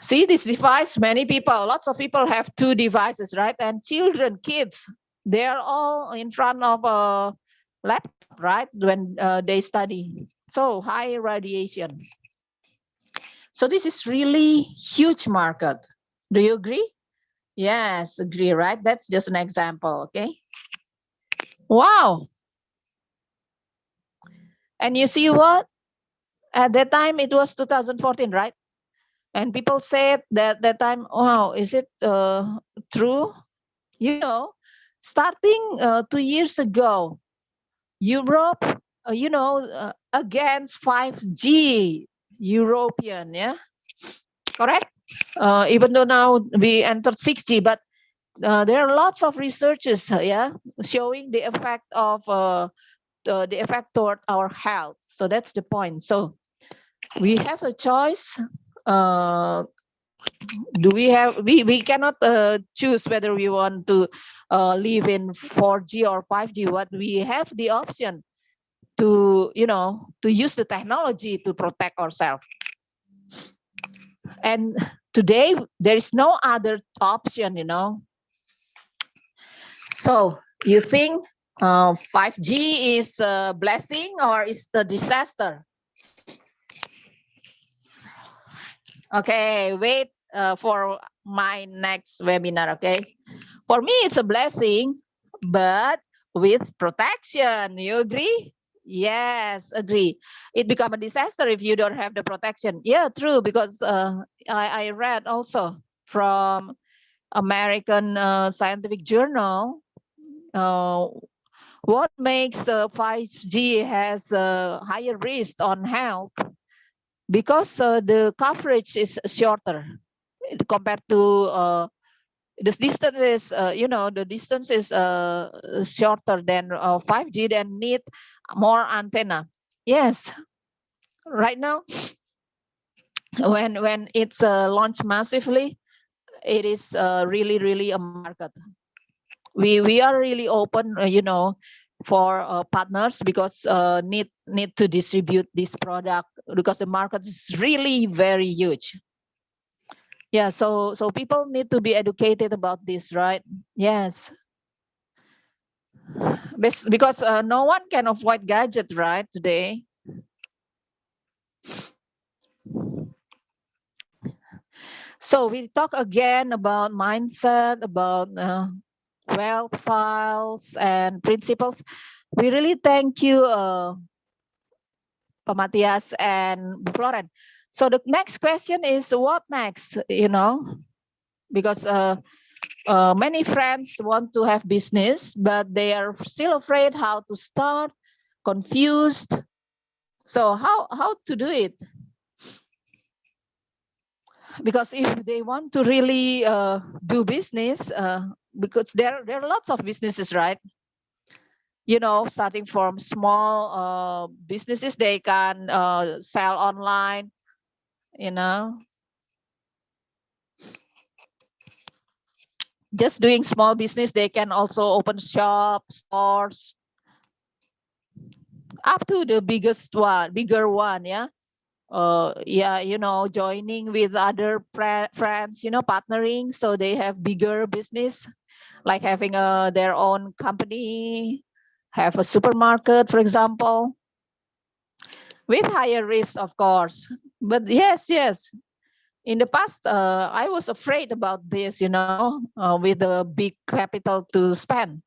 See this device, many people, lots of people have 2 devices, right? And children, kids, they're all in front of a laptop, right? When they study. So high radiation. So this is really huge market. Do you agree? Yes, agree, right? That's just an example, okay? Wow. And you see what? At that time, it was 2014, right? And people said that time, wow, is it true? You know, starting 2 years ago, Europe, against 5G European, yeah, correct? Even though now we entered 6G, but there are lots of researches, yeah, showing the effect of the effect toward our health. So that's the point. So we have a choice. Do we have we cannot choose whether we want to live in 4G or 5G. What we have the option to to use the technology to protect ourselves. And today there is no other option. So you think 5G is a blessing or is the disaster? Okay, wait for my next webinar. Okay, for me it's a blessing, but with protection. You agree? Yes, agree. It become a disaster if you don't have the protection. Yeah, true. Because I read also from American Scientific Journal. What makes the 5G has a higher risk on health? Because the coverage is shorter compared to the distance is the distance is shorter than 5G, then need more antenna. Yes, right now when it's launched massively, it is really a market. We are really open, for partners, because need to distribute this product, because the market is really very huge. Yeah, so people need to be educated about this, right? Yes, because no one can avoid gadget, right, today. So we talk again about mindset, about wealth files and principles. We really thank you, Pak Matthias and Bu Floren. So the next question is, what next? Because many friends want to have business, but they are still afraid how to start, confused. So how to do it? Because if they want to really do business, because there are lots of businesses, right? Starting from small businesses, they can sell online, just doing small business. They can also open shops, stores, up to the bigger one, yeah. Joining with other friends, partnering, so they have bigger business, like having their own company, have a supermarket, for example, with higher risk, of course. But yes, in the past, I was afraid about this, with a big capital to spend.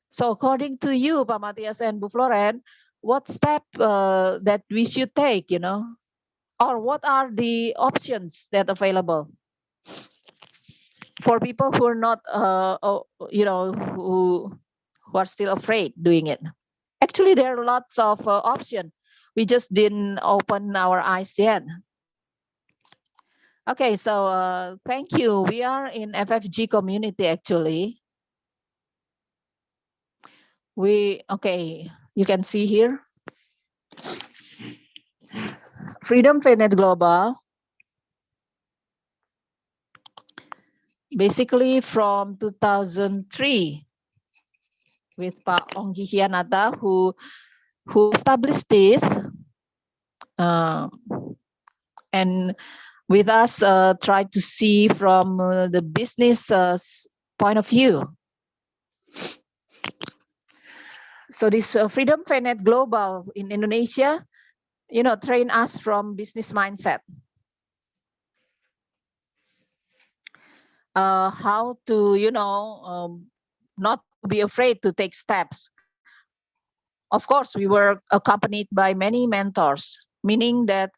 So according to you, Pak Matthias and Bu Floren, what step that we should take, or what are the options that are available for people who are not, who are still afraid doing it? Actually, there are lots of options. We just didn't open our eyes yet. Okay, so thank you. We are in FFG community, actually. Okay, you can see here. Freedom FedNet Global. Basically from 2003 with Pak Ongki Hianata, who established this, and with us try to see from the business point of view. So this Freedom FedNet Global in Indonesia, train us from business mindset. how to, not be afraid to take steps. Of course, we were accompanied by many mentors, meaning that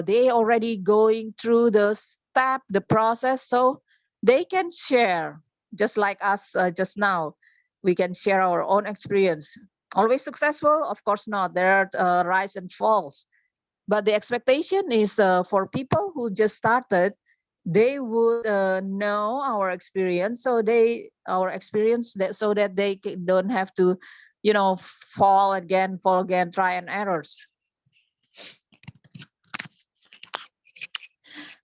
they already going through the step, the process, so they can share, just like us just now. We can share our own experience. Always successful? Of course not. There are rise and falls. But the expectation is for people who just started, they would know our experience, so so that they don't have to, fall again, try and errors.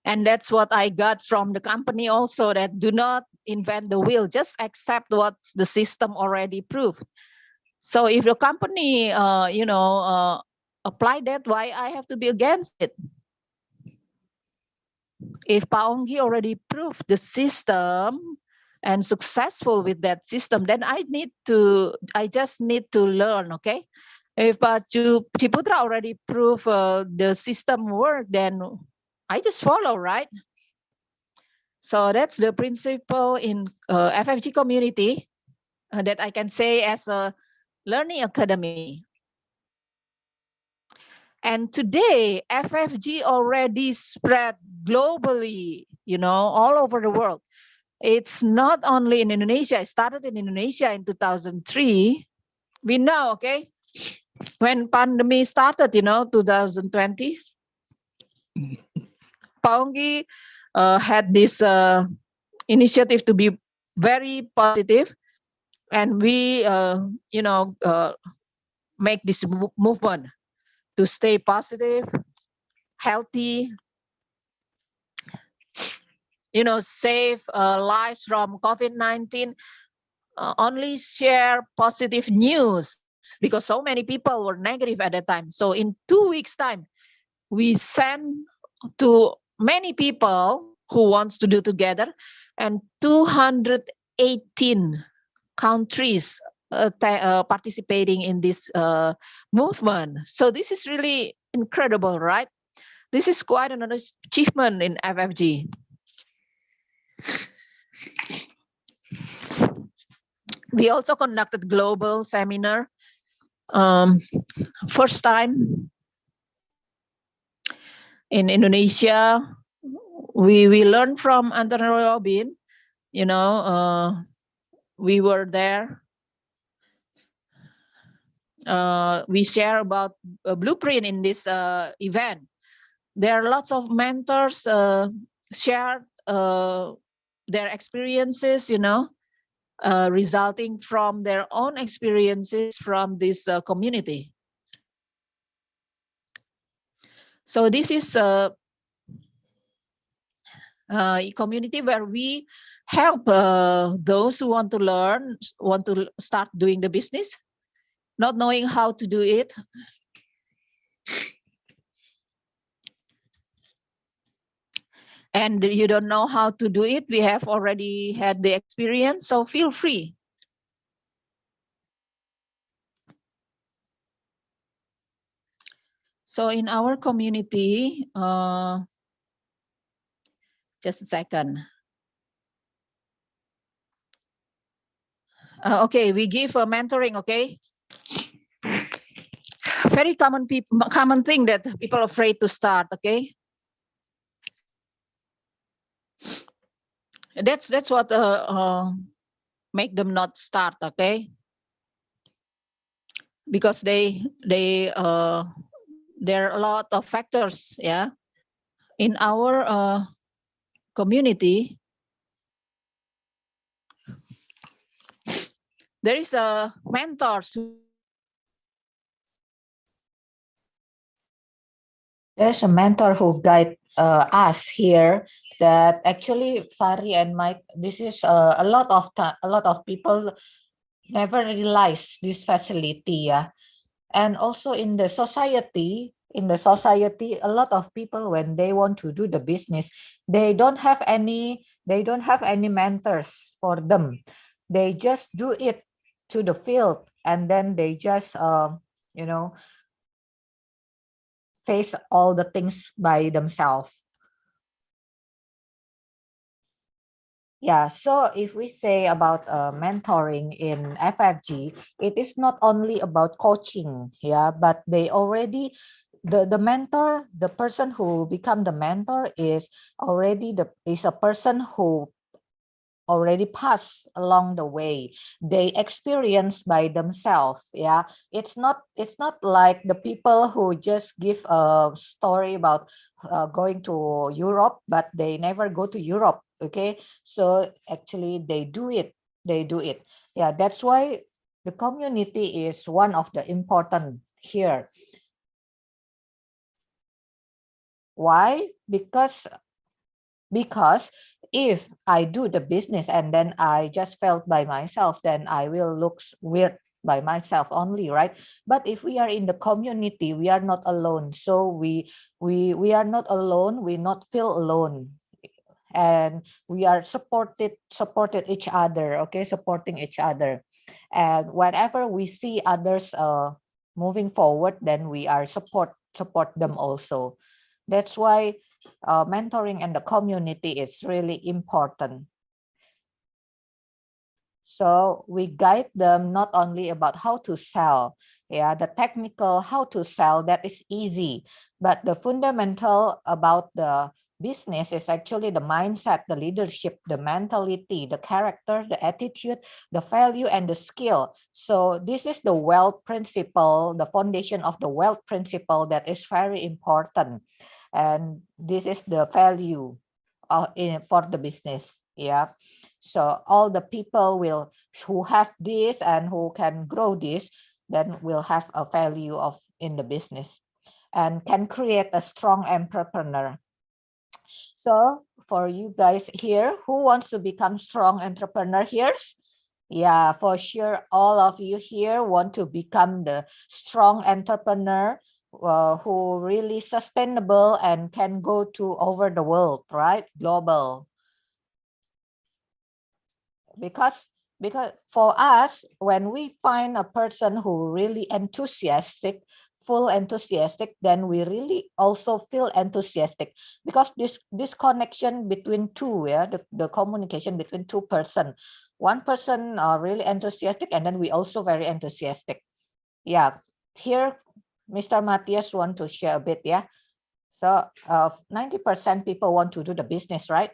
And that's what I got from the company also, that do not invent the wheel, just accept what the system already proved. So if your company, apply that, why I have to be against it? If Paonggi already proved the system and successful with that system, then I just need to learn, okay? If Ciputra already proved the system work, then I just follow, right? So that's the principle in FFG community that I can say as a learning academy. And today, FFG already spread globally, all over the world. It's not only in Indonesia. It started in Indonesia in 2003. We know, okay, when pandemic started, 2020, Paonggi had this initiative to be very positive, and we, make this movement to stay positive, healthy, save lives from COVID-19. Only share positive news, because so many people were negative at that time. So in 2 weeks time, we sent to many people who wants to do together, and 218 countries participating in this movement. So this is really incredible, right? This is quite an achievement in FFG. We also conducted global seminar. First time in Indonesia, we learned from Anthony Robin. We were there. We share about a blueprint in this event. There are lots of mentors shared their experiences, resulting from their own experiences from this community. So this is a community where we help those who want to learn, want to start doing the business, not knowing how to do it. And you don't know how to do it, we have already had the experience, so feel free. So in our community, just a second. Okay, we give a mentoring, okay? Very common thing that people are afraid to start, okay? That's what make them not start, okay? Because there are a lot of factors, yeah. In our community, there is a mentors. There's a mentor who guide us here. That actually Fahri and Mike, this is a lot of people never realize this facility, yeah. And also in the society, a lot of people, when they want to do the business, they don't have any mentors for them. They just do it to the field, and then they just face all the things by themselves. Yeah, so if we say about mentoring in FFG, it is not only about coaching, yeah, but they already, the mentor, the person who become the mentor is already is a person who already passed along the way. They experience by themselves. Yeah, it's not like the people who just give a story about going to Europe, but they never go to Europe. Okay, so actually they do it. Yeah, that's why the community is one of the important here. Why? Because if I do the business and then I just felt by myself, then I will look weird by myself only, right? But if we are in the community, we are not alone. So we are not alone. We not feel alone, and we are supported each other. Okay, supporting each other, and whenever we see others moving forward, then we are support them also. That's why mentoring and the community is really important. So we guide them not only about how to sell, yeah, the technical how to sell, that is easy, but the fundamental about the business is actually the mindset, the leadership, the mentality, the character, the attitude, the value, and the skill. So this is the wealth principle, the foundation of the wealth principle that is very important. And this is the value for the business. Yeah. So all the people who have this and who can grow this, then will have a value of in the business and can create a strong entrepreneur. So for you guys here, who wants to become strong entrepreneur here? Yeah, for sure. All of you here want to become the strong entrepreneur who really sustainable and can go to over the world, right? Global. Because for us, when we find a person who really full enthusiastic, then we really also feel enthusiastic, because this connection between two, yeah, the communication between two person, one person really enthusiastic, and then we also very enthusiastic. Yeah, here Mr. Matthias want to share a bit. Yeah, so 90% people want to do the business, right?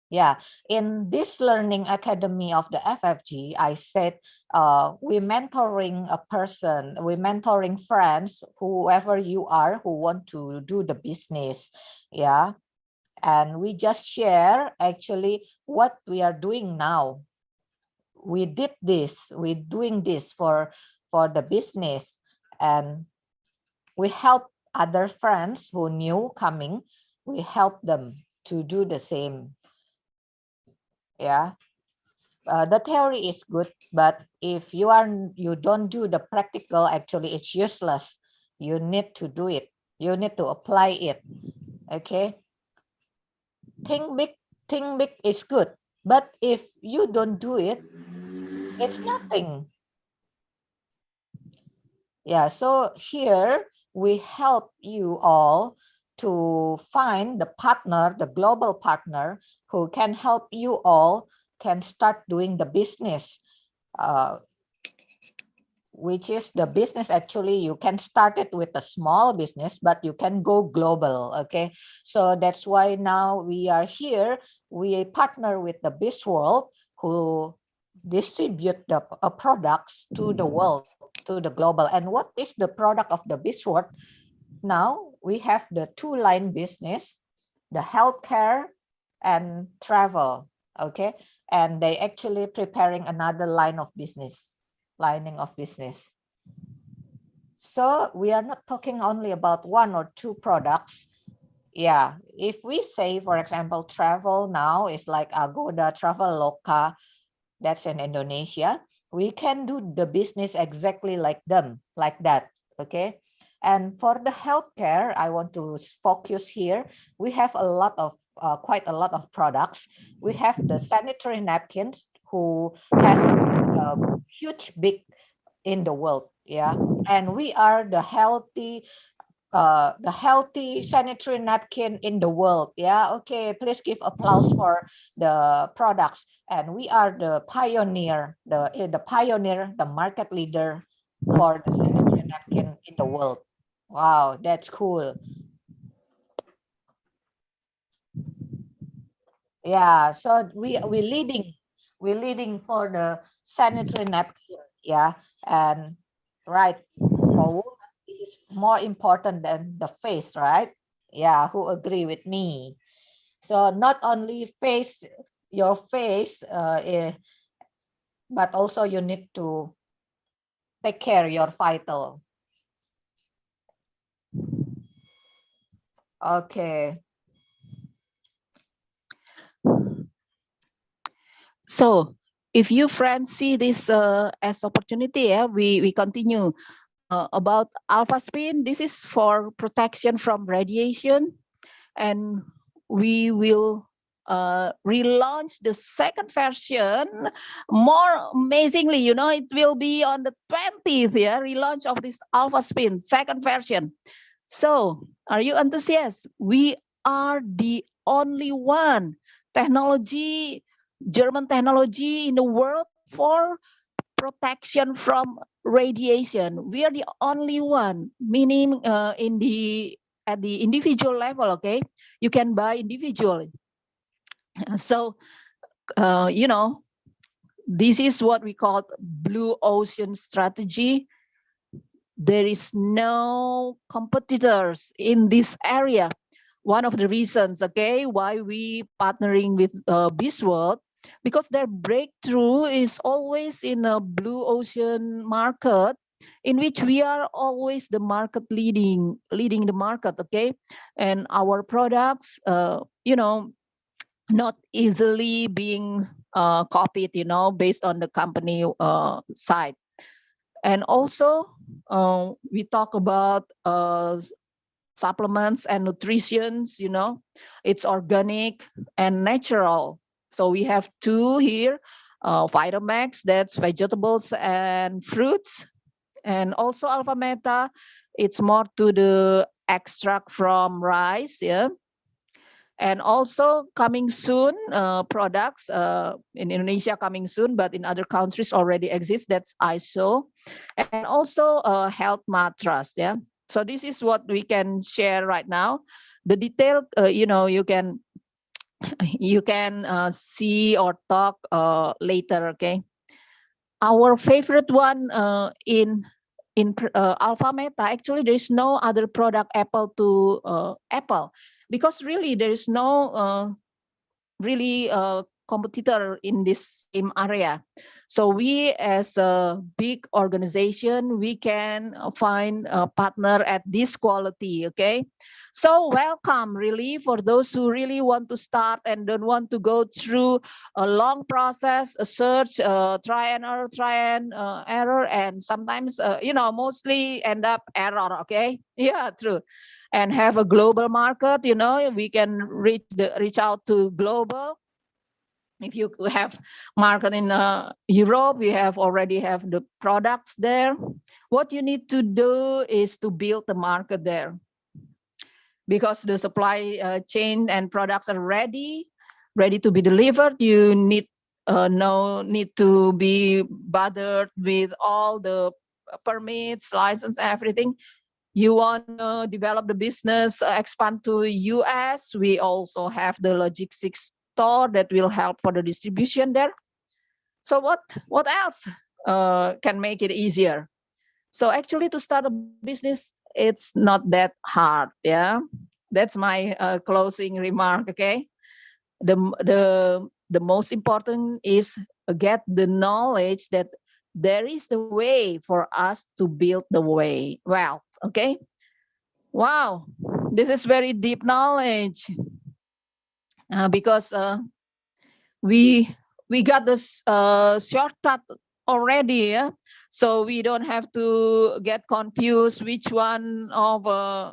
Yeah, in this learning academy of the FFG, I said we're mentoring a person, we're mentoring friends, whoever you are who want to do the business. Yeah, and we just share actually what we are doing now. We did this, we're doing this for the business, and we help other friends who new coming, we help them to do the same. Yeah. The theory is good, but if you don't do the practical, actually it's useless. You need to do it. You need to apply it. Okay. Think big is good, but if you don't do it, it's nothing. Yeah. So here we help you all to find the partner, the global partner who can help you all can start doing the business. Which is the business, actually you can start it with a small business, but you can go global. Okay, so that's why now we are here. We partner with the BizWorld, who distribute the products to the world, to the global. And what is the product of the BizWorld? Now we have the two-line business, the healthcare and travel. Okay, and they actually preparing another line of business, lining of business. So we are not talking only about one or two products. Yeah, if we say, for example, travel now is like Agoda, Traveloka, that's in Indonesia. We can do the business exactly like them, like that. Okay. And for the healthcare, I want to focus here. We have a lot of, quite a lot of products. We have the sanitary napkins, who has a huge big in the world. Yeah. And we are the healthy the healthy sanitary napkin in the world. Yeah, okay, please give applause for the products. And we are the pioneer, the market leader for the sanitary napkin in the world. Wow, that's cool. Yeah, so we're leading for the sanitary napkin. Yeah, and right, for women, this is more important than the face, right? Yeah, who agree with me? So not only your face, but also you need to take care your vital. Okay. So if you friends see this as opportunity, yeah, we continue about alpha spin. This is for protection from radiation, and we will relaunch the second version more amazingly. You know, it will be on the 20th, yeah, relaunch of this alpha spin second version. So are you enthusiastic? We are the only one German technology in the world for protection from radiation. We are the only one, meaning at the individual level. Okay, you can buy individually. So you know, this is what we call blue ocean strategy. There is no competitors in this area. One of the reasons, okay, why we partnering with Bisworld, because their breakthrough is always in a blue ocean market, in which we are always the market leading the market, okay, and our products, you know, not easily being copied, you know, based on the company side. And also, we talk about supplements and nutritions, you know, it's organic and natural. So we have two here, Vitamax, that's vegetables and fruits. And also Alpha Meta, it's more to the extract from rice, yeah. And also coming soon, products in Indonesia coming soon, but in other countries already exist. That's ISO, and also health mattress. Yeah. So this is what we can share right now. The detail, you know, you can see or talk later. Okay. Our favorite one in Alpha Meta, actually there is no other product Apple to Apple, because really there is no really competitor in this same area. So we as a big organization, we can find a partner at this quality, okay? So welcome really for those who really want to start and don't want to go through a long process, a search, try and error, and sometimes, you know, mostly end up error, okay? Yeah, true. And have a global market, you know, we can reach out to global. If you have market in Europe, we already have the products there. What you need to do is to build the market there, because the supply chain and products are ready to be delivered. You need no need to be bothered with all the permits, license, everything. You want to develop the business, expand to US, we also have the logistics store that will help for the distribution there. So what else can make it easier? So actually to start a business, it's not that hard. Yeah, that's my closing remark. Okay, the most important is get the knowledge that there is the way for us to build the way wealth. Okay. Wow, this is very deep knowledge, because we got this shortcut already, yeah? So we don't have to get confused which one of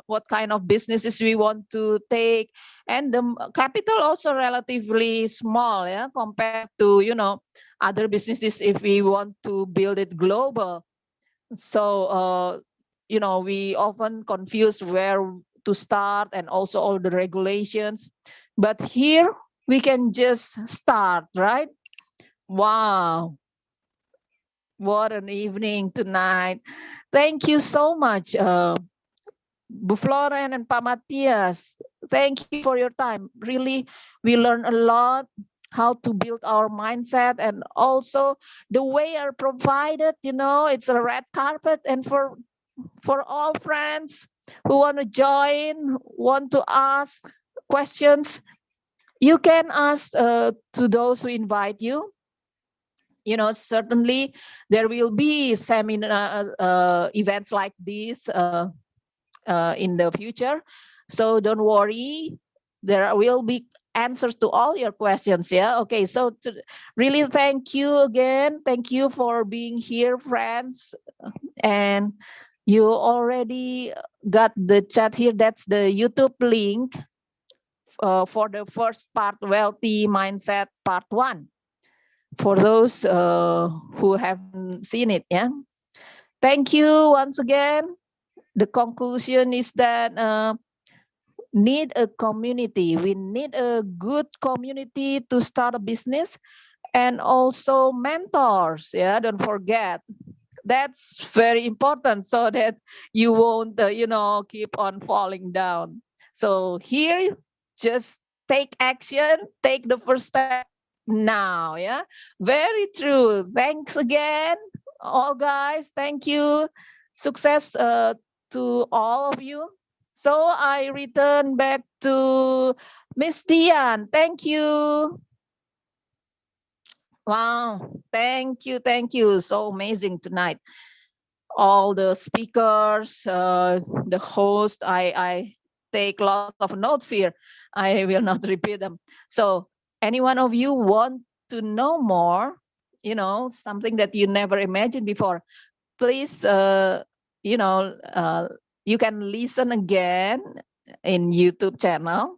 what kind of businesses we want to take, and the capital also relatively small, yeah, compared to, you know, other businesses if we want to build it global. So we often confuse where to start and also all the regulations. But here we can just start, right? Wow. What an evening tonight. Thank you so much, Bu Floren and Pak Matias. Thank you for your time. Really, we learn a lot how to build our mindset, and also the way are provided, it's a red carpet. And for all friends who want to join, want to ask questions, you can ask to those who invite you. Certainly there will be seminar events like this in the future. So don't worry, there will be answers to all your questions. Yeah. Okay. So really thank you again. Thank you for being here, friends. And you already got the chat here. That's the YouTube link for the first part, Wealthy Mindset Part 1. For those who haven't seen it, yeah. Thank you once again. The conclusion is that need a community. We need a good community to start a business, and also mentors. Yeah, don't forget. That's very important so that you won't, keep on falling down. So here, just take action, take the first step now. Yeah, very true. Thanks again, all guys. Thank you. Success to all of you. So I return back to Miss Dian. Thank you. Wow, thank you, thank you. So amazing tonight. All the speakers, the host, I take lots of notes here. I will not repeat them. So any one of you want to know more, something that you never imagined before, please, you can listen again in YouTube channel.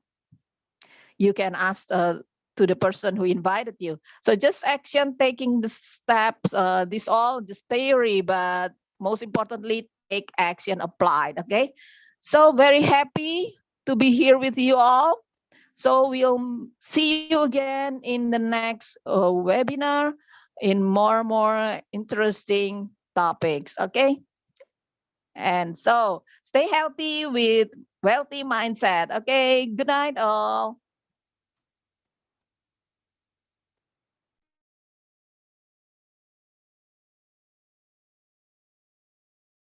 You can ask to the person who invited you. So just action, taking the steps, this all just theory, but most importantly, take action applied. Okay. So very happy to be here with you all. So we'll see you again in the next webinar in more interesting topics. Okay. And so stay healthy with wealthy mindset. Okay. Good night all.